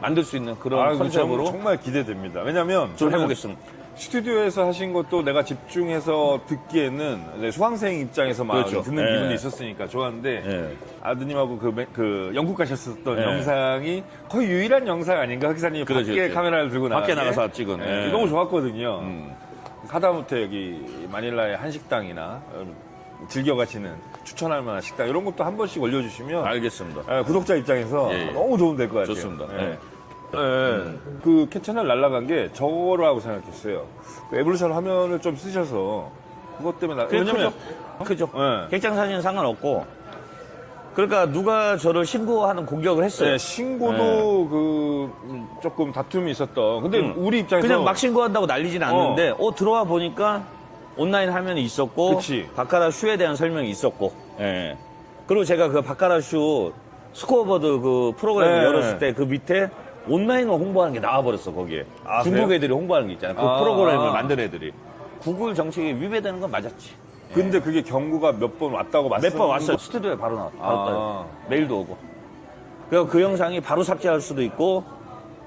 만들 수 있는 그런 컨셉으로 정말 기대됩니다. 왜냐면 좀 저는 해보겠습니다. 스튜디오에서 하신 것도 내가 집중해서 듣기에는 네, 수강생 입장에서 막 그렇죠. 듣는 네. 기분이 있었으니까 좋았는데 네. 아드님하고 그 영국 가셨었던 네. 영상이 거의 유일한 영상 아닌가? 흑 기사님이 그렇죠, 밖에 그렇죠. 카메라를 들고 나가 밖에 나가서 찍은. 네. 너무 좋았거든요. 하다못해 여기 마닐라의 한식당이나 즐겨 가시는 추천할 만한 식당 이런 것도 한 번씩 올려주시면 알겠습니다. 구독자 입장에서 예, 예. 너무 도움 될 것 같아요. 좋습니다. 예. 네. 그 채널 날라간 게 저거라고 생각했어요. 그 에볼루션 화면을 좀 쓰셔서 그것 때문에 왜냐면 크죠. 네. 객장 사진은 상관없고. 그러니까 누가 저를 신고하는 공격을 했어요. 네, 신고도 조금 다툼이 있었던. 근데 우리 입장에서 그냥 막 신고한다고 날리진 않는데, 들어와 보니까 온라인 화면이 있었고, 그치. 바카라 슈에 대한 설명이 있었고, 예. 그리고 제가 그 바카라 슈 스코어보드 그 프로그램을 네. 열었을 때 그 밑에 온라인으로 홍보하는 게 나와버렸어, 거기에. 아, 중국 그래요? 애들이 홍보하는 게 있잖아요. 그 아. 프로그램을 만든 애들이. 구글 정책에 위배되는 건 맞았지. 근데 그게 경고가 몇 번 왔다고 몇 번 왔어요. 스튜디오에 바로 나왔어. 바로 아. 떠요. 메일도 오고. 그래서 그 영상이 바로 삭제할 수도 있고,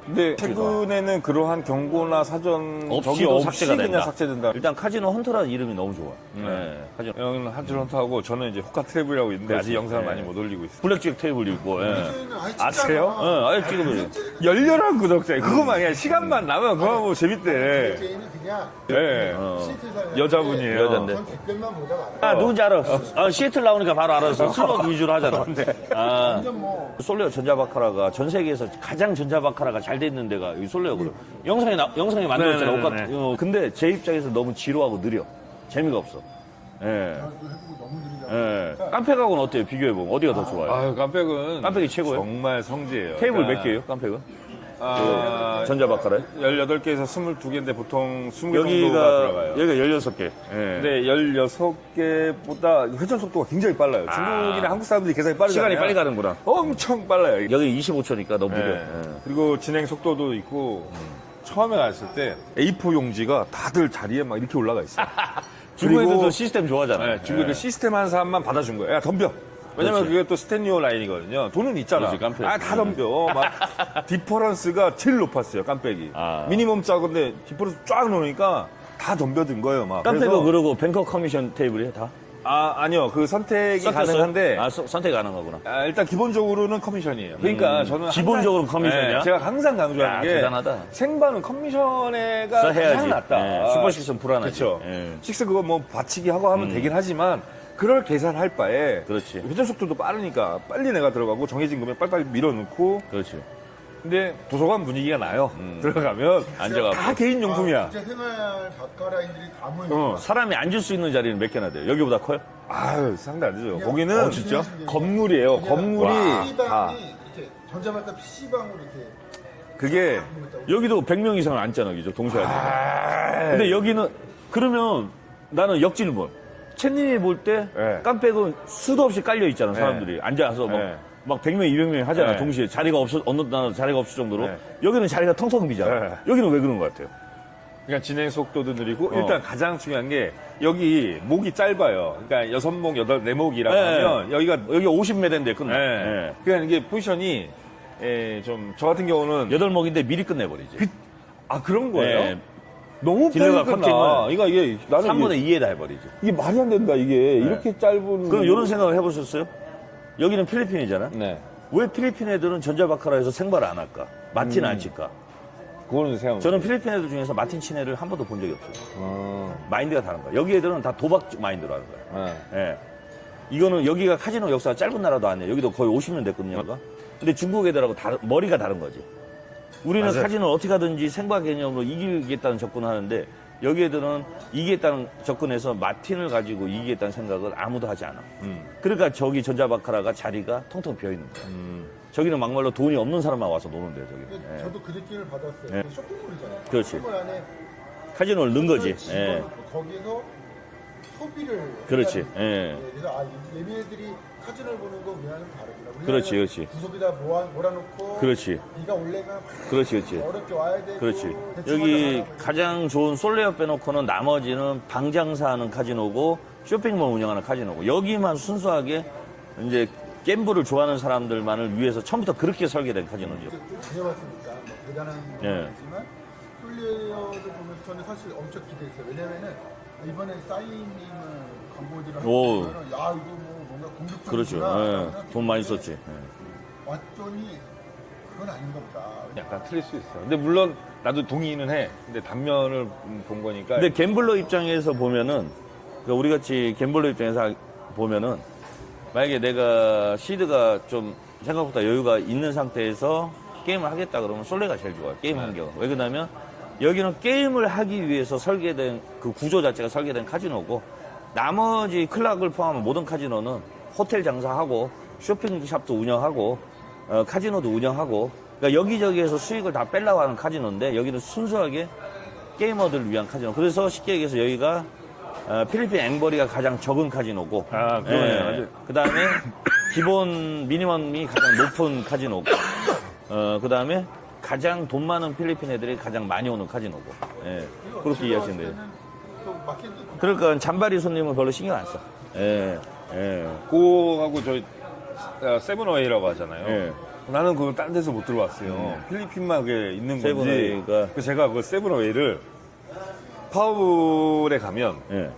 근데 최근에는 그러한 경고나 사전 저기 없이도 없이 삭제가 그냥 된다. 삭제된다. 일단 카지노 헌터라는 이름이 너무 좋아. 네. 카지노. 여기는 한줄 헌터하고 저는 이제 호카 트래블이라고 있는데 그렇지. 아직 영상을 네. 많이 못 올리고 있어요. 블랙잭 테이블 있고. 예. 저희는 아예 아세요? 아예 찍으면 열렬한 구독자. 그거만 그냥 시간만 나면 그거 뭐 재밌대. 저희는 그냥 예. 시트에서 여자분이에요. 여잔데. 전 댓글만 보다가 알아요. 아, 누군지 알아. 아, 시애틀 나오니까 바로 알아서 슬롯 위주로 하잖아. 아, 완전 뭐 솔레어 전자바카라가 전 세계에서 가장 전자바카라가 잘 돼 있는 데가 이 솔레어거든. 영상이 만들었잖아. 네네네네. 근데 제 입장에서 너무 지루하고 느려. 재미가 없어. 예. 또 해보고 너무 느리다 예. 보니까 깜팩하고는 어때요? 비교해보면. 어디가 더 좋아요? 아유, 깜백은. 깜백이 최고예요? 정말 성지예요. 테이블 그러니까, 몇 개예요? 깜팩은? 아, 전자바카라요? 18개에서 22개인데 보통 20개 정도가 여기가, 들어가요. 여기가 16개. 예. 근데 16개보다 회전 속도가 굉장히 빨라요. 중국이나 한국 사람들이 계산이 빠르잖아요. 시간이 빨리 가는구나. 엄청 빨라요. 여기 25초니까 너무 느려. 네. 예. 그리고 진행 속도도 있고 처음에 갔을 때 A4 용지가 다들 자리에 막 이렇게 올라가 있어요. 중국 그리고- 애들도 시스템 좋아하잖아요. 네, 중국에 시스템 하는 사람만 받아준 거예요. 야, 덤벼. 왜냐면 그렇지. 그게 또 스탠리오 라인이거든요. 돈은 있잖아. 그렇지, 깜빡이. 아, 다 덤벼. 막 디퍼런스가 제일 높았어요, 깜빡이. 아. 미니멈 작은데 디퍼런스 쫙 놓으니까 다 덤벼든 거예요, 막. 깜팩은 그래서- 그러고 뱅커 커미션 테이블이에요, 다? 아니요. 그 선택이 섞였어요? 가능한데 아, 선택 가능하구나. 일단 기본적으로는 커미션이에요. 그러니까 저는 기본적으로 항상- 커미션이야? 네, 제가 항상 강조하는 야, 게 대단하다. 생반은 커미션에가 써해야지. 가장 낫다. 네, 슈퍼식스는 불안하지. 그렇죠. 예. 식스 그거 뭐 받치기 하고 하면 되긴 하지만 그럴 계산할 바에 그렇지. 회전 속도도 빠르니까 빨리 내가 들어가고 정해진 금액 빨리빨리 밀어넣고 그렇지. 근데 도서관 분위기가 나요. 들어가면 앉아갖고. 다 개인 용품이야. 진짜 생활 바카라인들이 다 모여 사람이 앉을 수 있는 자리는 몇 개나 돼요? 여기보다 커요? 아유 상대 안 되죠. 거기는 진짜? 건물이에요. 건물이 다. PC방이 이렇게 전자마다 PC방으로 이렇게 그게 여기도 100명 이상은 앉잖아, 그죠? 동시에 앉아. 아, 근데 여기는, 그러면 나는 역질문. 챗님이 볼 때 네. 깜팩은 수도 없이 깔려 있잖아, 사람들이. 앉아서 막, 네. 막 100명, 200명 하잖아, 네. 동시에. 자리가 없어, 어느 나라 자리가 없을 정도로. 네. 여기는 자리가 텅텅 비잖아. 네. 여기는 왜 그런 것 같아요? 그러니까 진행 속도도 느리고 일단 가장 중요한 게 여기 목이 짧아요. 그러니까 6목, 4목이라고 네. 하면 여기가 여기 50m인데 끝나. 네. 그러니까 이게 포지션이 좀 저 같은 경우는 8목인데 미리 끝내버리지. 그런 거예요? 네. 너무 딜러가 빨리 끝나. 커팅을 이게 나는 3분의 2에다 해버리지. 이게 말이 안 된다. 이게 이렇게 짧은. 그럼 이런 생각을 해보셨어요? 여기는 필리핀이잖아? 네. 왜 필리핀 애들은 전자바카라에서 생발을 안 할까? 마틴 안 칠까? 그거는 생각. 저는 필리핀 애들 중에서 마틴 친 애를 한 번도 본 적이 없어요. 어. 마인드가 다른 거야. 여기 애들은 다 도박 마인드로 하는 거야. 네. 예. 이거는 여기가 카지노 역사가 짧은 나라도 아니에요. 여기도 거의 50년 됐거든요. 여기가. 근데 중국 애들하고 머리가 다른 거지. 우리는 맞아요. 카지노를 어떻게 하든지 생바 개념으로 이기겠다는 접근을 하는데 여기 애들은 이기겠다는 접근에서 마틴을 가지고 이기겠다는 생각을 아무도 하지 않아. 그러니까 저기 전자바카라가 자리가 텅텅 비어 있는 거야. 저기는 막말로 돈이 없는 사람만 와서 노는데요, 저기. 근데 예. 저도 그 느낌을 받았어요. 네. 그 쇼핑몰이잖아요. 그렇지. 쇼핑몰 안에 카지노를 넣은 거지. 예. 집어넣고 거기서 소비를 그렇지. 한다는 예. 거예요. 그래서 얘네들이 카지노를 보는 거 우리나라는 다르구나. 우리나라는 그렇지, 그렇지. 구석에다 몰아놓고 그렇지. 네가 올래면 그렇지, 그렇지. 어렵게 와야 되고 그렇지. 대충 여기 하다가 가장 좋은 솔레어 빼놓고는 나머지는 방장사하는 카지노고 쇼핑몰 운영하는 카지노고 여기만 순수하게 이제 갬블을 좋아하는 사람들만을 위해서 처음부터 그렇게 설계된 카지노죠. 좀 다녀봤으니까 뭐 대단한 건 예. 아니지만 솔리어를 보면서 저는 사실 엄청 기대했어요. 왜냐면은 이번에 사인님을 광고들을 오. 하면은 야 이거 뭐 뭔가 공격적이구나. 그렇죠. 예. 돈 많이 썼지. 예. 왔더니 그건 아닌가 보다. 약간 틀릴 수 있어. 근데 물론 나도 동의는 해. 근데 단면을 본 거니까. 근데 갬블러 입장에서 보면은 그러니까 우리 같이 갬블러 입장에서 보면은 만약에 내가 시드가 좀 생각보다 여유가 있는 상태에서 게임을 하겠다 그러면 솔레가 제일 좋아요. 게임 환경. 왜 그러냐면 여기는 게임을 하기 위해서 설계된 그 구조 자체가 설계된 카지노고 나머지 클락을 포함한 모든 카지노는 호텔 장사하고 쇼핑샵도 운영하고 카지노도 운영하고 그러니까 여기저기에서 수익을 다 빼려고 하는 카지노인데 여기는 순수하게 게이머들을 위한 카지노. 그래서 쉽게 얘기해서 여기가 필리핀 앵벌이가 가장 적은 카지노고 그러네요. 그 다음에 기본 미니멈이 가장 높은 카지노고 그 다음에 가장 돈 많은 필리핀 애들이 가장 많이 오는 카지노고 예, 그렇게 이해하시면 돼요. 또 마켓도 그러니까 잔바리 손님은 별로 신경 안 써. 예, 예, 그거하고 저 세븐어웨이라고 하잖아요. 예. 나는 그걸 딴 데서 못 들어왔어요. 필리핀만 그게 있는 건지. 세븐웨이가. 그래서 제가 그 세븐웨이를 파워볼에 가면 예.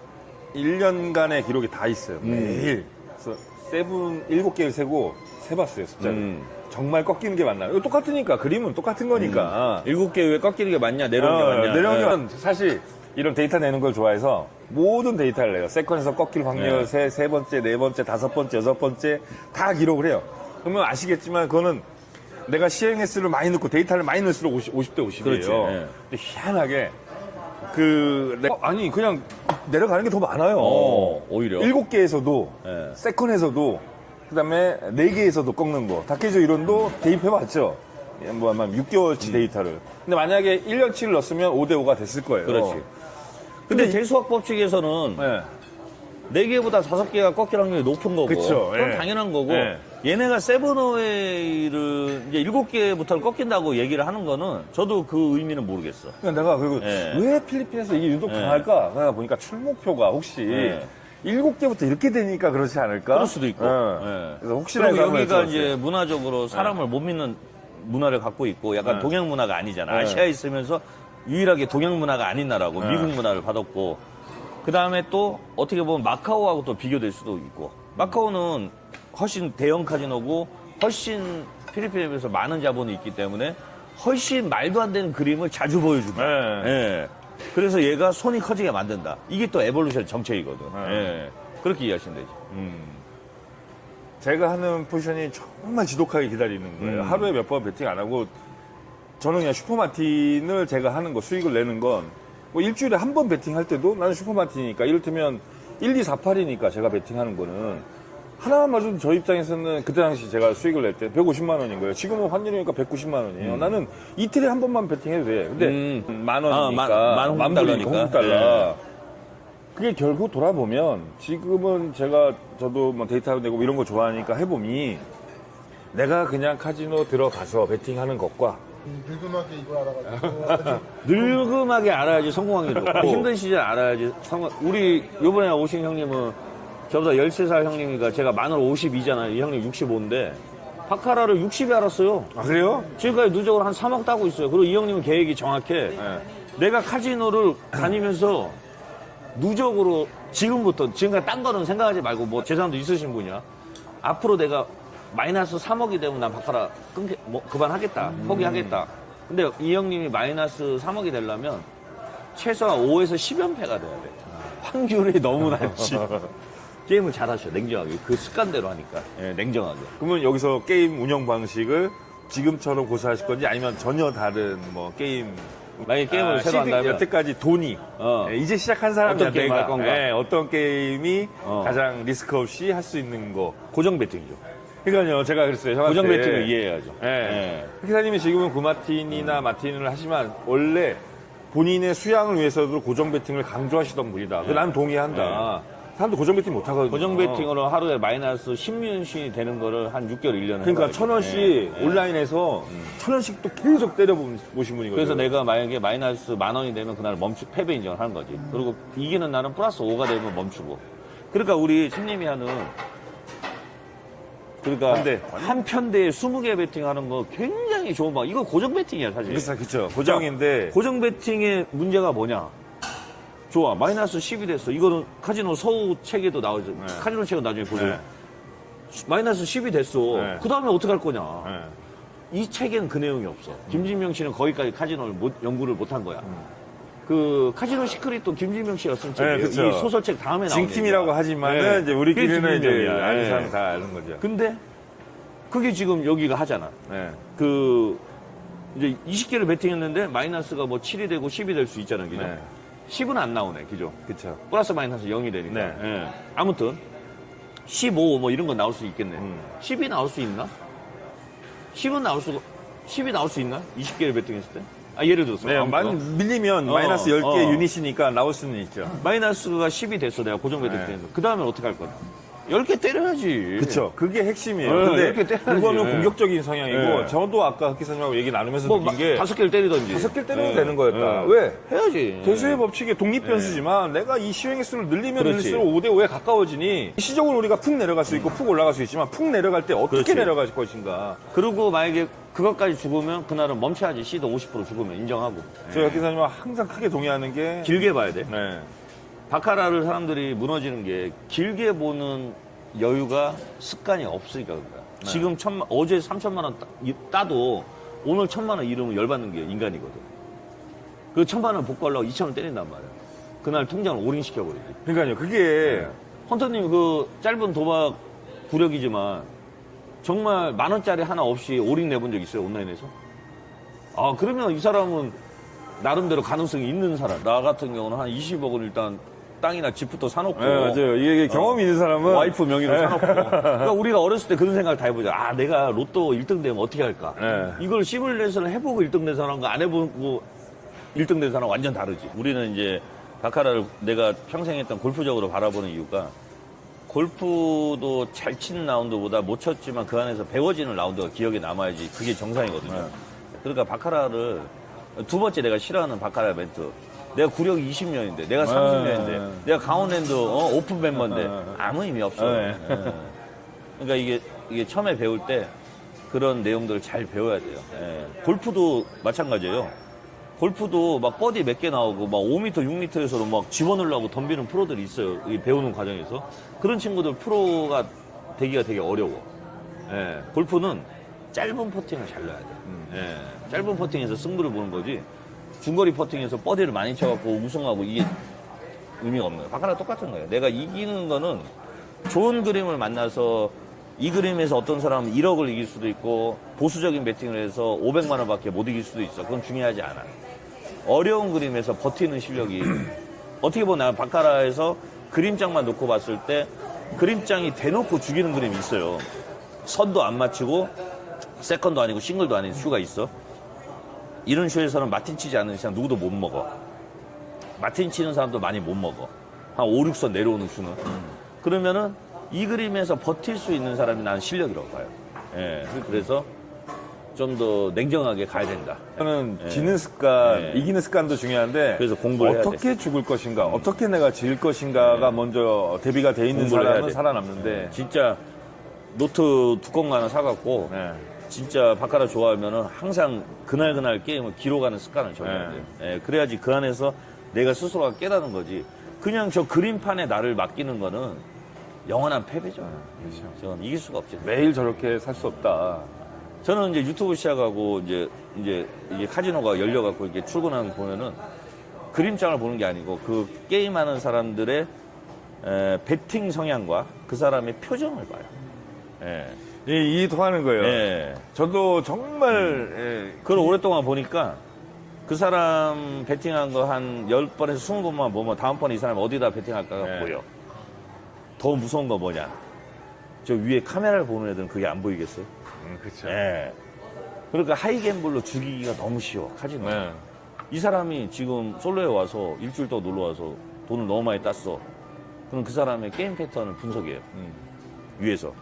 1년간의 기록이 다 있어요. 매일. 그래서 7개를 세고 세봤어요, 숫자를. 정말 꺾이는 게 맞나요? 이거 똑같으니까. 그림은 똑같은 거니까. 7개 왜 꺾이는 게 맞냐, 내려오는 게 맞냐. 내려오면 사실 이런 데이터 내는 걸 좋아해서 모든 데이터를 내요. 세컨에서 꺾일 확률, 세 번째, 네 번째, 다섯 번째, 여섯 번째 다 기록을 해요. 그러면 아시겠지만 그거는 내가 시행 횟수를 많이 넣고 데이터를 많이 넣을수록 50대 50이에요. 그렇지, 예. 근데 희한하게 아니 그냥 내려가는 게 더 많아요. 오히려. 7개에서도 예. 세컨에서도 그다음에 4개에서도 꺾는 거. 다케조 이론도 대입해봤죠. 뭐 아마 6개월치 데이터를. 근데 만약에 1년치를 넣었으면 5대5가 됐을 거예요. 그렇지. 근데 대수학 법칙에서는 네. 4개보다 5개가 꺾일 확률이 높은 거고. 그쵸, 그건 예. 당연한 거고. 예. 얘네가 세븐어웨이를 이제 7개부터 꺾인다고 얘기를 하는 거는 저도 그 의미는 모르겠어. 그러니까 내가 그리고 예. 왜 필리핀에서 이게 유독 강할까? 그러다 보니까 출목표가 혹시 예. 7개부터 이렇게 되니까 그렇지 않을까? 그럴 수도 있고. 예. 예. 그래서 혹시나 그리고 해서 한번 여기가 여쭤봤어요. 이제 문화적으로 사람을 못 믿는 문화를 갖고 있고 약간 예. 동양 문화가 아니잖아. 예. 아시아에 있으면서 유일하게 동양 문화가 아닌 나라고 예. 미국 문화를 받았고 그 다음에 또 어떻게 보면 마카오하고 또 비교될 수도 있고 마카오는 훨씬 대형 카지노고 훨씬 필리핀에 비해서 많은 자본이 있기 때문에 훨씬 말도 안 되는 그림을 자주 보여준다. 예. 예. 그래서 얘가 손이 커지게 만든다. 이게 또 에볼루션 정책이거든. 예. 예. 그렇게 이해하시면 되지. 제가 하는 포지션이 정말 지독하게 기다리는 거예요. 하루에 몇 번 배팅 안 하고 저는 그냥 슈퍼마틴을 제가 하는 거 수익을 내는 건 뭐 일주일에 한 번 배팅할 때도 나는 슈퍼마틴이니까 이를테면 1, 2, 4, 8이니까 제가 배팅하는 거는 하나만 맞아도 저 입장에서는 그때 당시 제가 수익을 낼 때 150만 원인 거예요. 지금은 환율이니까 190만 원이에요. 나는 이틀에 한 번만 배팅해도 돼. 근데 만 원이니까 만 만 불이니까 홍달러니까. 홍달러 그게 결국 돌아보면 지금은 저도 뭐 데이터 내고 이런 거 좋아하니까 해보니 내가 그냥 카지노 들어가서 베팅하는 것과 늙음하게 이걸 알아가지고 늙음하게 알아야지 성공 확률이 높고 힘든 시절 알아야지 성공. 우리 요번에 오신 형님은 저보다 13살 형님이니까 제가 만으로 52잖아요. 이 형님 65인데 바카라를 60에 알았어요. 아 그래요? 지금까지 누적으로 한 3억 따고 있어요. 그리고 이 형님은 계획이 정확해. 내가 카지노를 다니면서 누적으로 지금까지 딴 거는 생각하지 말고 뭐 재산도 있으신 분이야. 앞으로 내가 마이너스 3억이 되면 난 바카라 그만하겠다. 포기하겠다. 근데 이 형님이 마이너스 3억이 되려면 최소한 5에서 10연패가 돼야 돼. 확률이 너무 낮지. 게임을 잘하셔, 냉정하게. 그 습관대로 하니까. 예, 냉정하게. 그러면 여기서 게임 운영 방식을 지금처럼 고수하실 건지 아니면 전혀 다른 뭐 게임 만약에 게임을 새로 한다면. 여태까지 돈이 이제 시작한 사람이야 어떤 게임 할 건가? 어떤 게임이 가장 리스크 없이 할 수 있는 거 고정 배팅이죠. 그러니까요 제가 그랬어요 형한테 고정 배팅을 이해해야죠. 예. 회사님이 지금은 구마틴이나 마틴을 하지만 원래 본인의 수양을 위해서도 고정 배팅을 강조하시던 분이다. 난 동의한다. 사람도 고정 배팅 못 하거든요. 고정 배팅으로 하루에 마이너스 10년씩이 되는 거를 한 6개월, 1년 그러니까 1,000원씩 온라인에서 1,000원씩 또 계속 때려보신 분이거든요. 그래서 내가 만약에 마이너스 10,000원이 되면 그날 패배 인정을 하는 거지. 그리고 이기는 날은 플러스 5가 되면 멈추고. 그러니까 우리 신님이 하는 그러니까 한 편대에 20개 배팅하는 거 굉장히 좋은 방법. 이거 고정 배팅이야 사실. 그렇죠. 고정인데 고정 배팅의 문제가 뭐냐? 좋아, 마이너스 10이 됐어. 이거는 카지노 서우 책에도 나오죠. 카지노 책은 나중에 보세요. 마이너스 10이 됐어. 네. 그 다음에 어떡할 거냐? 네. 이 책에는 그 내용이 없어. 김진명 씨는 거기까지 카지노를 연구를 못 한 거야. 그 카지노 시크릿도 김진명 씨가 쓴 책이에요. 그쵸. 이 소설책 다음에 나오는 진팀이라고 하지만은 이제 우리끼리는 이제 김진명이야. 아는 사람 다 아는 거죠. 근데 그게 지금 여기가 하잖아. 그 이제 20개를 배팅했는데 마이너스가 뭐 7이 되고 10이 될 수 있잖아요. 그죠? 10은 안 나오네. 그죠? 그렇죠. 플러스 마이너스 0이 되니까. 네. 예. 아무튼 15 뭐 이런 건 나올 수 있겠네. 10이 나올 수 있나? 10은 나올 수가 10이 나올 수 있나? 20개를 배팅했을 때? 아, 예를 들어서. 밀리면 마이너스 10개 유닛이니까 나올 수는 있죠. 마이너스가 10이 됐어. 내가 고정 배팅 때에서. 그 다음에 어떻게 할 거야? 10개 때려야지. 그쵸. 그게 핵심이에요. 네, 근데 이렇게 때려야지. 그거는 네. 공격적인 성향이고 네. 저도 아까 흑기사님하고 얘기 나누면서 뭐 느낀 게 5개를 때리던지. 5개 때려도 네. 되는 거였다. 네. 왜? 해야지. 대수의 법칙의 독립 변수지만 내가 이 시행의 수를 늘리면 그렇지. 늘릴수록 5대5에 가까워지니 시적으로 우리가 푹 내려갈 수 있고 푹 올라갈 수 있지만 푹 내려갈 때 어떻게 그렇지. 내려갈 것인가. 그리고 만약에 그것까지 죽으면 그날은 멈춰야지. 시도 50% 죽으면 인정하고. 저희 흑기사님과 항상 크게 동의하는 게 길게 봐야 돼. 네. 바카라를 사람들이 무너지는 게 길게 보는 여유가 습관이 없으니까 그런 거야. 지금 어제 3천만 원 따도 오늘 1,000만 원 잃으면 열받는 게 인간이거든. 그 1,000만 원 복구하려고 2천 원 때린단 말이야. 그날 통장을 올인시켜버리지. 그러니까요. 그게 헌터님 그 짧은 도박 구력이지만 정말 10,000원짜리 하나 없이 올인 내본 적 있어요? 온라인에서? 아, 그러면 이 사람은 나름대로 가능성이 있는 사람. 나 같은 경우는 한 20억을 일단 땅이나 집부터 사놓고. 네, 맞아요. 이게 경험이 있는 사람은 와이프 명의로 사놓고. 그러니까 우리가 어렸을 때 그런 생각을 다 해보자. 아, 내가 로또 1등 되면 어떻게 할까? 네. 이걸 시뮬레이션을 해보고 1등 된 사람과 안 해보고 1등 된 사람은 완전 다르지. 우리는 이제 바카라를 내가 평생 했던 골프적으로 바라보는 이유가 골프도 잘 치는 라운드보다 못 쳤지만 그 안에서 배워지는 라운드가 기억에 남아야지 그게 정상이거든요. 그러니까 바카라를 두 번째 내가 싫어하는 바카라 멘트. 내가 구력이 20년인데, 내가 30년인데, 내가 강원랜드 오픈 멤버인데 아무 의미 없어. 그러니까 이게 처음에 배울 때 그런 내용들을 잘 배워야 돼요. 골프도 마찬가지예요. 골프도 막 버디 몇 개 나오고 막 5m, 6m에서도 막 집어넣으려고 덤비는 프로들이 있어요. 이 배우는 과정에서. 그런 친구들 프로가 되기가 되게 어려워. 골프는 짧은 퍼팅을 잘 넣어야 돼. 짧은 퍼팅에서 승부를 보는 거지. 중거리 퍼팅에서 버디를 많이 쳐갖고 우승하고 이게 의미가 없는 거예요. 바카라 똑같은 거예요. 내가 이기는 거는 좋은 그림을 만나서 이 그림에서 어떤 사람은 1억을 이길 수도 있고 보수적인 배팅을 해서 500만 원밖에 못 이길 수도 있어. 그건 중요하지 않아. 어려운 그림에서 버티는 실력이 어떻게 보면 바카라에서 그림장만 놓고 봤을 때 그림장이 대놓고 죽이는 그림이 있어요. 선도 안 맞추고 세컨도 아니고 싱글도 아닌 슈가 있어. 이런 슈에서는 마틴 치지 않는 이상 누구도 못 먹어. 마틴 치는 사람도 많이 못 먹어. 한 5, 6선 내려오는 슈는. 그러면은 이 그림에서 버틸 수 있는 사람이 나는 실력이라고 봐요. 그래서 좀 더 냉정하게 가야 된다. 저는 지는 습관, 이기는 습관도 중요한데 그래서 공부를 해야 어떻게 죽을 것인가, 어떻게 내가 질 것인가가 먼저 대비가 돼 있는 공부를 해야 사람은 돼. 살아남는데 진짜 노트 두꺼운 거 하나 사갖고 진짜 바카라 좋아하면은 항상 그날 게임을 기록하는 습관을 정해야 돼요. 그래야지 그 안에서 내가 스스로가 깨닫는 거지. 그냥 저 그림판에 나를 맡기는 거는 영원한 패배죠. 저는 이길 수가 없죠. 매일 저렇게 살 수 없다. 저는 이제 유튜브 시작하고 이제 이게 카지노가 열려갖고 이렇게 출근하는 거 보면은 그림장을 보는 게 아니고 그 게임하는 사람들의 배팅 성향과 그 사람의 표정을 봐요. 이게 통하는 거예요. 예. 저도 정말 그걸 오랫동안 보니까 그 사람 배팅한 거 한 10번에서 20번만 보면 다음번에 이 사람 어디다 배팅할까가 보여. 더 무서운 거 뭐냐? 저 위에 카메라를 보는 애들은 그게 안 보이겠어요? 그렇죠. 그러니까 하이갬블로 죽이기가 너무 쉬워, 카지노. 이 사람이 지금 솔로에 와서 일주일 동안 놀러 와서 돈을 너무 많이 땄어. 그럼 그 사람의 게임 패턴을 분석해요. 위에서.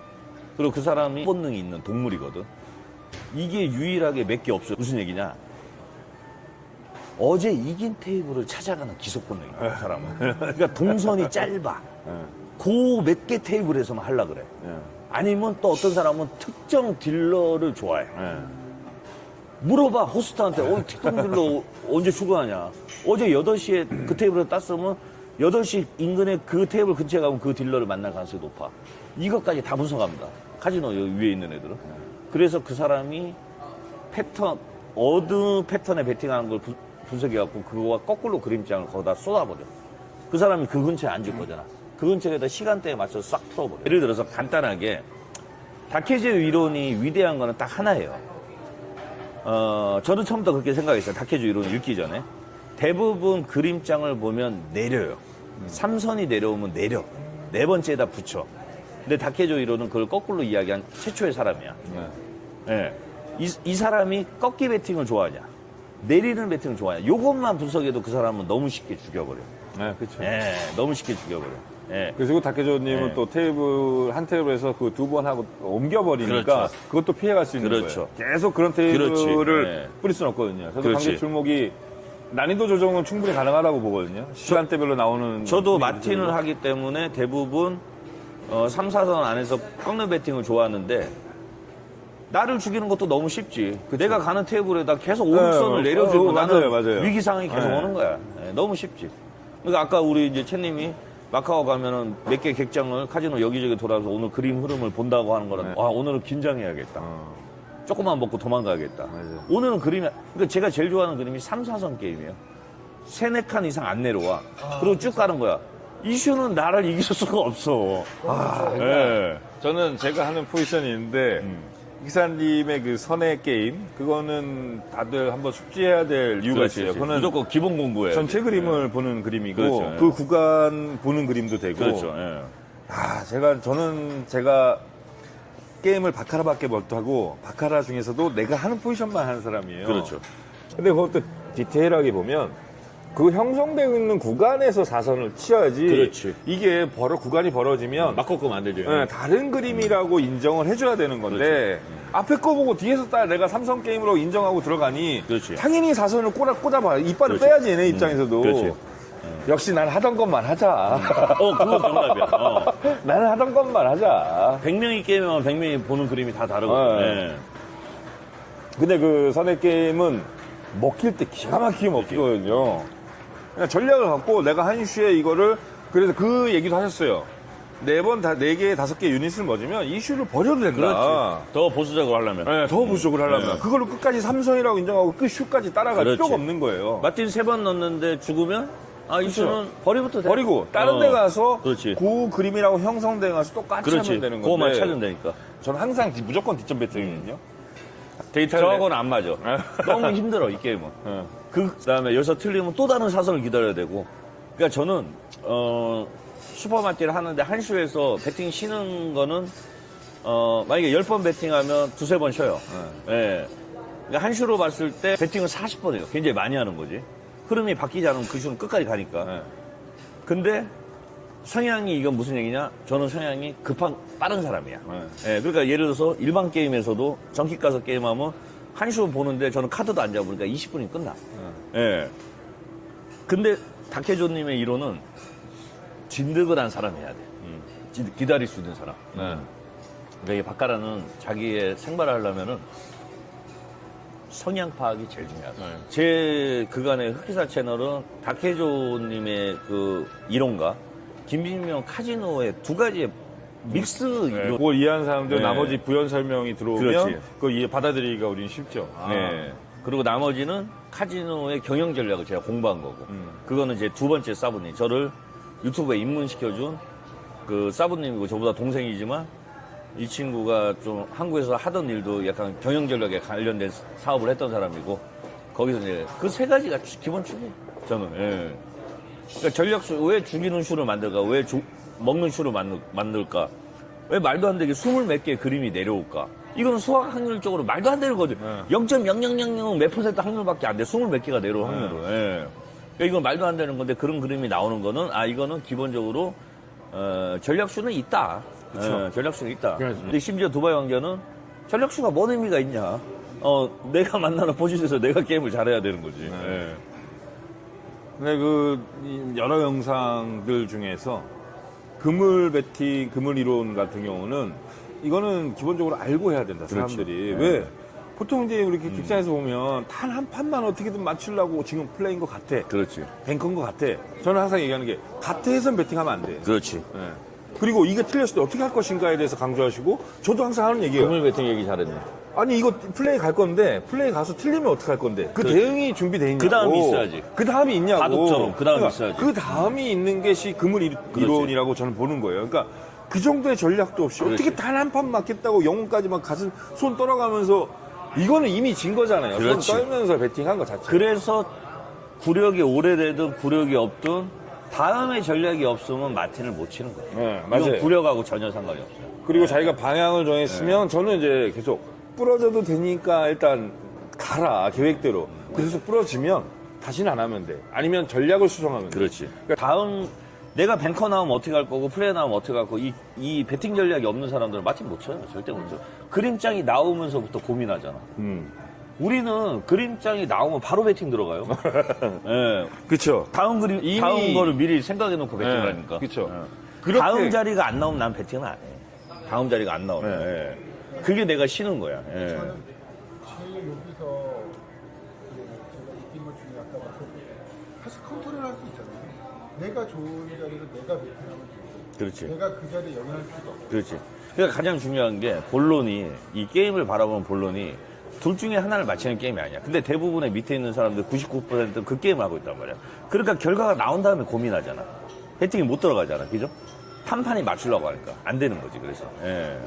그리고 그 사람이 본능이 있는 동물이거든. 이게 유일하게 몇 개 없어요. 무슨 얘기냐? 어제 이긴 테이블을 찾아가는 기속 본능이야, 그 사람은. 그러니까 동선이 짧아. 그 몇 개 테이블에서만 하려고 그래. 아니면 또 어떤 사람은 특정 딜러를 좋아해. 물어봐, 호스트한테. 특정 딜러 언제 출근하냐? 어제 8시에 그 테이블을 땄으면 8시 인근에 그 테이블 근처에 가면 그 딜러를 만날 가능성이 높아. 이것까지 다 분석합니다. 카지노 여기 위에 있는 애들은. 그래서 그 사람이 패턴, 어느 패턴에 배팅하는 걸 분석해갖고 그거와 거꾸로 그림장을 거기다 쏟아버려. 그 사람이 그 근처에 앉을 거잖아. 그 근처에다 시간대에 맞춰서 싹 풀어버려. 예를 들어서 간단하게 다케지의 이론이 위대한 거는 딱 하나예요. 저는 처음부터 그렇게 생각했어요. 다케지 이론 읽기 전에. 대부분 그림장을 보면 내려요. 3선이 내려오면 내려. 네 번째에다 붙여. 근데 다케조 이론은 그걸 거꾸로 이야기한 최초의 사람이야. 이 사람이 꺾기 배팅을 좋아하냐, 내리는 배팅을 좋아하냐, 요것만 분석해도 그 사람은 너무 쉽게 죽여버려. 그렇죠. 너무 쉽게 죽여버려. 예. 그리고 다케조님은 네. 또 테이블 한 테이블에서 그 두 번 하고 옮겨버리니까 그렇죠. 그것도 피해갈 수 있는 그렇죠. 거예요. 계속 그런 테이블을 그렇지. 네. 뿌릴 수는 없거든요. 저도 그렇지. 관객 줄목이 난이도 조정은 충분히 가능하다고 보거든요. 시간대별로 나오는. 저도 분위기 마틴을 들고. 하기 때문에 대부분 3, 4선 안에서 꺾는 배팅을 좋아하는데 나를 죽이는 것도 너무 쉽지. 내가 가는 테이블에다 계속 오른손을 네, 내려주고 나는 맞아요. 위기 상황이 계속 네. 오는 거야. 네, 너무 쉽지. 그러니까 아까 우리 이제 채님이 마카오 가면은 몇 개 객장을 카지노 여기저기 돌아서 오늘 그림 흐름을 본다고 하는 거라. 네. 와, 오늘은 긴장해야겠다. 조금만 먹고 도망가야겠다. 맞아요. 오늘은 그림이, 그러니까 제가 제일 좋아하는 그림이 3, 4선 게임이에요. 3, 4칸 이상 안 내려와. 그리고 쭉 가는 거야. 이슈는 나를 이길 수가 없어. 예. 저는 제가 하는 포지션이 있는데 기사님의 그 선의 게임 그거는 다들 한번 숙지해야 될 이유가 그렇지, 있어요. 그렇지. 그거는 무조건 기본 공부해. 전체 그림을 보는 그림이고 그렇죠, 예. 그 구간 보는 그림도 되고. 그렇죠. 예. 제가 게임을 바카라밖에 못하고 바카라 중에서도 내가 하는 포지션만 하는 사람이에요. 그렇죠. 근데 그것도 디테일하게 보면 그 형성되어 있는 구간에서 사선을 치어야지. 그렇지. 이게 구간이 벌어지면 막 꺾으면 안 되죠. 네, 다른 그림이라고 인정을 해줘야 되는 건데 앞에 거 보고 뒤에서 딱 내가 삼성 게임으로 인정하고 들어가니 그렇지. 당연히 사선을 꽂아봐. 이빨을 그렇지. 빼야지 얘네 입장에서도. 그렇지. 역시 난 하던 것만 하자. 그건 정답이야. 나는 하던 것만 하자. 100명이 게임하면 100명이 보는 그림이 다 다르거든요. 네. 예. 근데 그 선의 게임은 먹힐 때 기가 막히게 먹히거든요. 그냥 전략을 갖고 내가 한 이슈에 이거를 그래서 그 얘기도 하셨어요. 4개, 5개 유닛을 먹으면 이슈를 버려도 된다. 그렇지. 더 보수적으로 하려면. 네, 더 보수적으로 하려면. 네. 그걸로 끝까지 삼성이라고 인정하고 끝 슈까지 따라갈 그렇지. 필요가 없는 거예요. 마틴 3번 넣는데 죽으면 이슈는 버리부터 돼. 버리고 다른 데 가서 그렇지. 그 그림이라고 형성돼 가서 똑같이 그렇지. 하면 되는 건데. 그거만 찾으면 되니까. 저는 항상 무조건 뒷점 배팅이거든요. 데이터를 저하고는 안 맞아. 너무 힘들어, 이 게임은. 그다음에 여기서 틀리면 또 다른 사선을 기다려야 되고. 그러니까 저는 슈퍼마티를 하는데 한 슈에서 배팅 쉬는 거는 만약에 10번 배팅하면 2-3번 쉬어요. 예. 그러니까 한 슈로 봤을 때 배팅을 40번 해요. 굉장히 많이 하는 거지. 흐름이 바뀌지 않으면 그 슈는 끝까지 가니까. 근데 성향이 이건 무슨 얘기냐? 저는 성향이 빠른 사람이야. 예, 그러니까 예를 들어서 일반 게임에서도 정식 가서 게임하면 한 슈 보는데 저는 카드도 안 잡으니까 20분이 끝나. 예. 근데 다케조님의 이론은 진득을 한 사람이 해야 돼. 기다릴 수 있는 사람. 그러니까 이 바카라는 자기의 생활을 하려면은 성향 파악이 제일 중요하다. 제 그간의 흑기사 채널은 다케조님의 그 이론과 김진명 카지노의 두 가지의 믹스 이론. 그걸 이해하는 사람들 네. 나머지 부연 설명이 들어오면 그렇지. 그걸 이해 받아들이기가 우리는 쉽죠. 네. 그리고 나머지는 카지노의 경영 전략을 제가 공부한 거고. 그거는 이제 두 번째 사부님. 저를 유튜브에 입문시켜준 그 사부님이고 저보다 동생이지만 이 친구가 좀 한국에서 하던 일도 약간 경영 전략에 관련된 사업을 했던 사람이고 거기서 이제 그 세 가지가 기본 축이 저는. 예. 그러니까 전략수 왜 죽이는 슈를 만들까? 왜 먹는 슈를 만들까? 왜 말도 안 되게 20몇 개의 그림이 내려올까? 이건 수학 확률적으로 말도 안 되는 거죠. 0.0000 몇 퍼센트 확률밖에 안 돼. 20몇 개가 내려올 확률은. 예. 그러니까 이건 말도 안 되는 건데 그런 그림이 나오는 거는 이거는 기본적으로 전략수는 있다. 전략수는 있다. 근데 심지어 두바이 왕자는 전략수가 뭔 의미가 있냐? 내가 만나는 포지션에서 내가 게임을 잘해야 되는 거지. 예. 근데 여러 영상들 중에서 그물 배팅, 그물 이론 같은 경우는 이거는 기본적으로 알고 해야 된다, 사람들이. 그렇지. 왜? 보통 이제 우리 객장에서 보면 단 한 판만 어떻게든 맞추려고 지금 플레이인 것 같아. 그렇지. 뱅커인 것 같아. 저는 항상 얘기하는 게 같아 해선 배팅하면 안 돼. 그렇지. 네. 그리고 이게 틀렸을 때 어떻게 할 것인가에 대해서 강조하시고 저도 항상 하는 얘기예요. 그물 배팅 얘기 잘했네. 아니 이거 플레이 갈 건데 플레이 가서 틀리면 어떻게 할 건데 그 그렇지. 대응이 준비돼 있냐고 그 다음이 있어야지. 그 다음이 있냐고 바둑처럼 그 다음이 있어야지. 그 다음이 있는 것이 그물 이론이라고 저는 보는 거예요. 그러니까 그 정도의 전략도 없이 그렇지. 어떻게 단 한 판 맞겠다고 영혼까지 막 가슴 손 떨어가면서 이거는 이미 진 거잖아요. 그렇지. 손 떨면서 배팅한 거 자체. 그래서 구력이 오래되든 구력이 없든 다음에 전략이 없으면 마틴을 못 치는 거예요. 네, 이건 맞아요. 구력하고 전혀 상관이 없어요. 그리고 자기가 방향을 정했으면 저는 이제 계속 부러져도 되니까 일단 가라 계획대로. 그래서 부러지면 다시는 안 하면 돼. 아니면 전략을 수정하면 돼. 그렇지. 다음 내가 뱅커 나오면 어떻게 할 거고 플레이어 나오면 어떻게 할 거고 이 배팅 전략이 없는 사람들은 마틴 못 쳐요. 절대 못 쳐요. 그림장이 나오면서부터 고민하잖아. 우리는 그림장이 나오면 바로 배팅 들어가요. 예. 그쵸. 다음 거를 미리 생각해 놓고 배팅을 네, 하니까. 그쵸. 예. 그렇게- 다음 자리가 안 나오면 난 배팅은 안 해. 다음 자리가 안 나오면. 네. 예. 그게 내가 쉬는 거야. 예. 저는 제일 여기서 제가 느낀 것 중에 아까 말씀드린 사실 컨트롤할 수 있잖아요. 내가 좋은 자리에서 내가 배팅하면 되고 그렇지. 내가 그 자리에 영향을 필요 없고 그렇지. 그러니까 가장 중요한 게 본론이 이 게임을 바라보는 본론이 둘 중에 하나를 맞히는 게임이 아니야. 근데 대부분의 밑에 있는 사람들 99%는 그 게임을 하고 있단 말이야. 그러니까 결과가 나온 다음에 고민하잖아. 배팅이 못 들어가잖아. 그죠? 판판이 맞추려고 하니까 안 되는 거지. 그래서 예.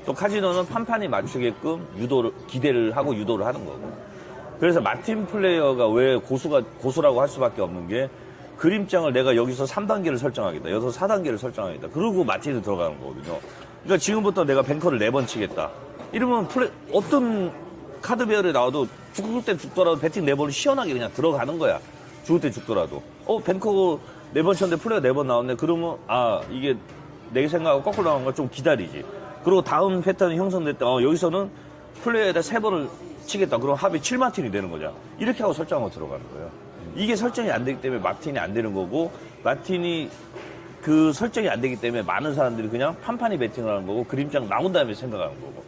또 카지노는 판판이 맞추게끔 기대를 하고 유도를 하는 거고. 그래서 마틴 플레이어가 왜 고수라고 할 수밖에 없는 게 그림장을 내가 여기서 3단계를 설정하겠다. 여기서 4단계를 설정하겠다. 그러고 마틴이 들어가는 거거든요. 그러니까 지금부터 내가 뱅커를 4번 치겠다. 이러면 어떤 카드 배열에 나와도 죽을 때 죽더라도 배팅 4번을 시원하게 그냥 들어가는 거야. 죽을 때 죽더라도. 뱅커 4번 쳤는데 플레이어 4번 나왔네. 그러면, 이게 내 생각하고 거꾸로 나온 걸 좀 기다리지. 그리고 다음 패턴이 형성됐다. 여기서는 플레이어에다 3번을 치겠다. 그럼 합이 7마틴이 되는 거냐. 이렇게 하고 설정하고 들어가는 거예요. 이게 설정이 안 되기 때문에 마틴이 안 되는 거고, 마틴이 그 설정이 안 되기 때문에 많은 사람들이 그냥 판판이 배팅을 하는 거고, 그림장 나온 다음에 생각하는 거고.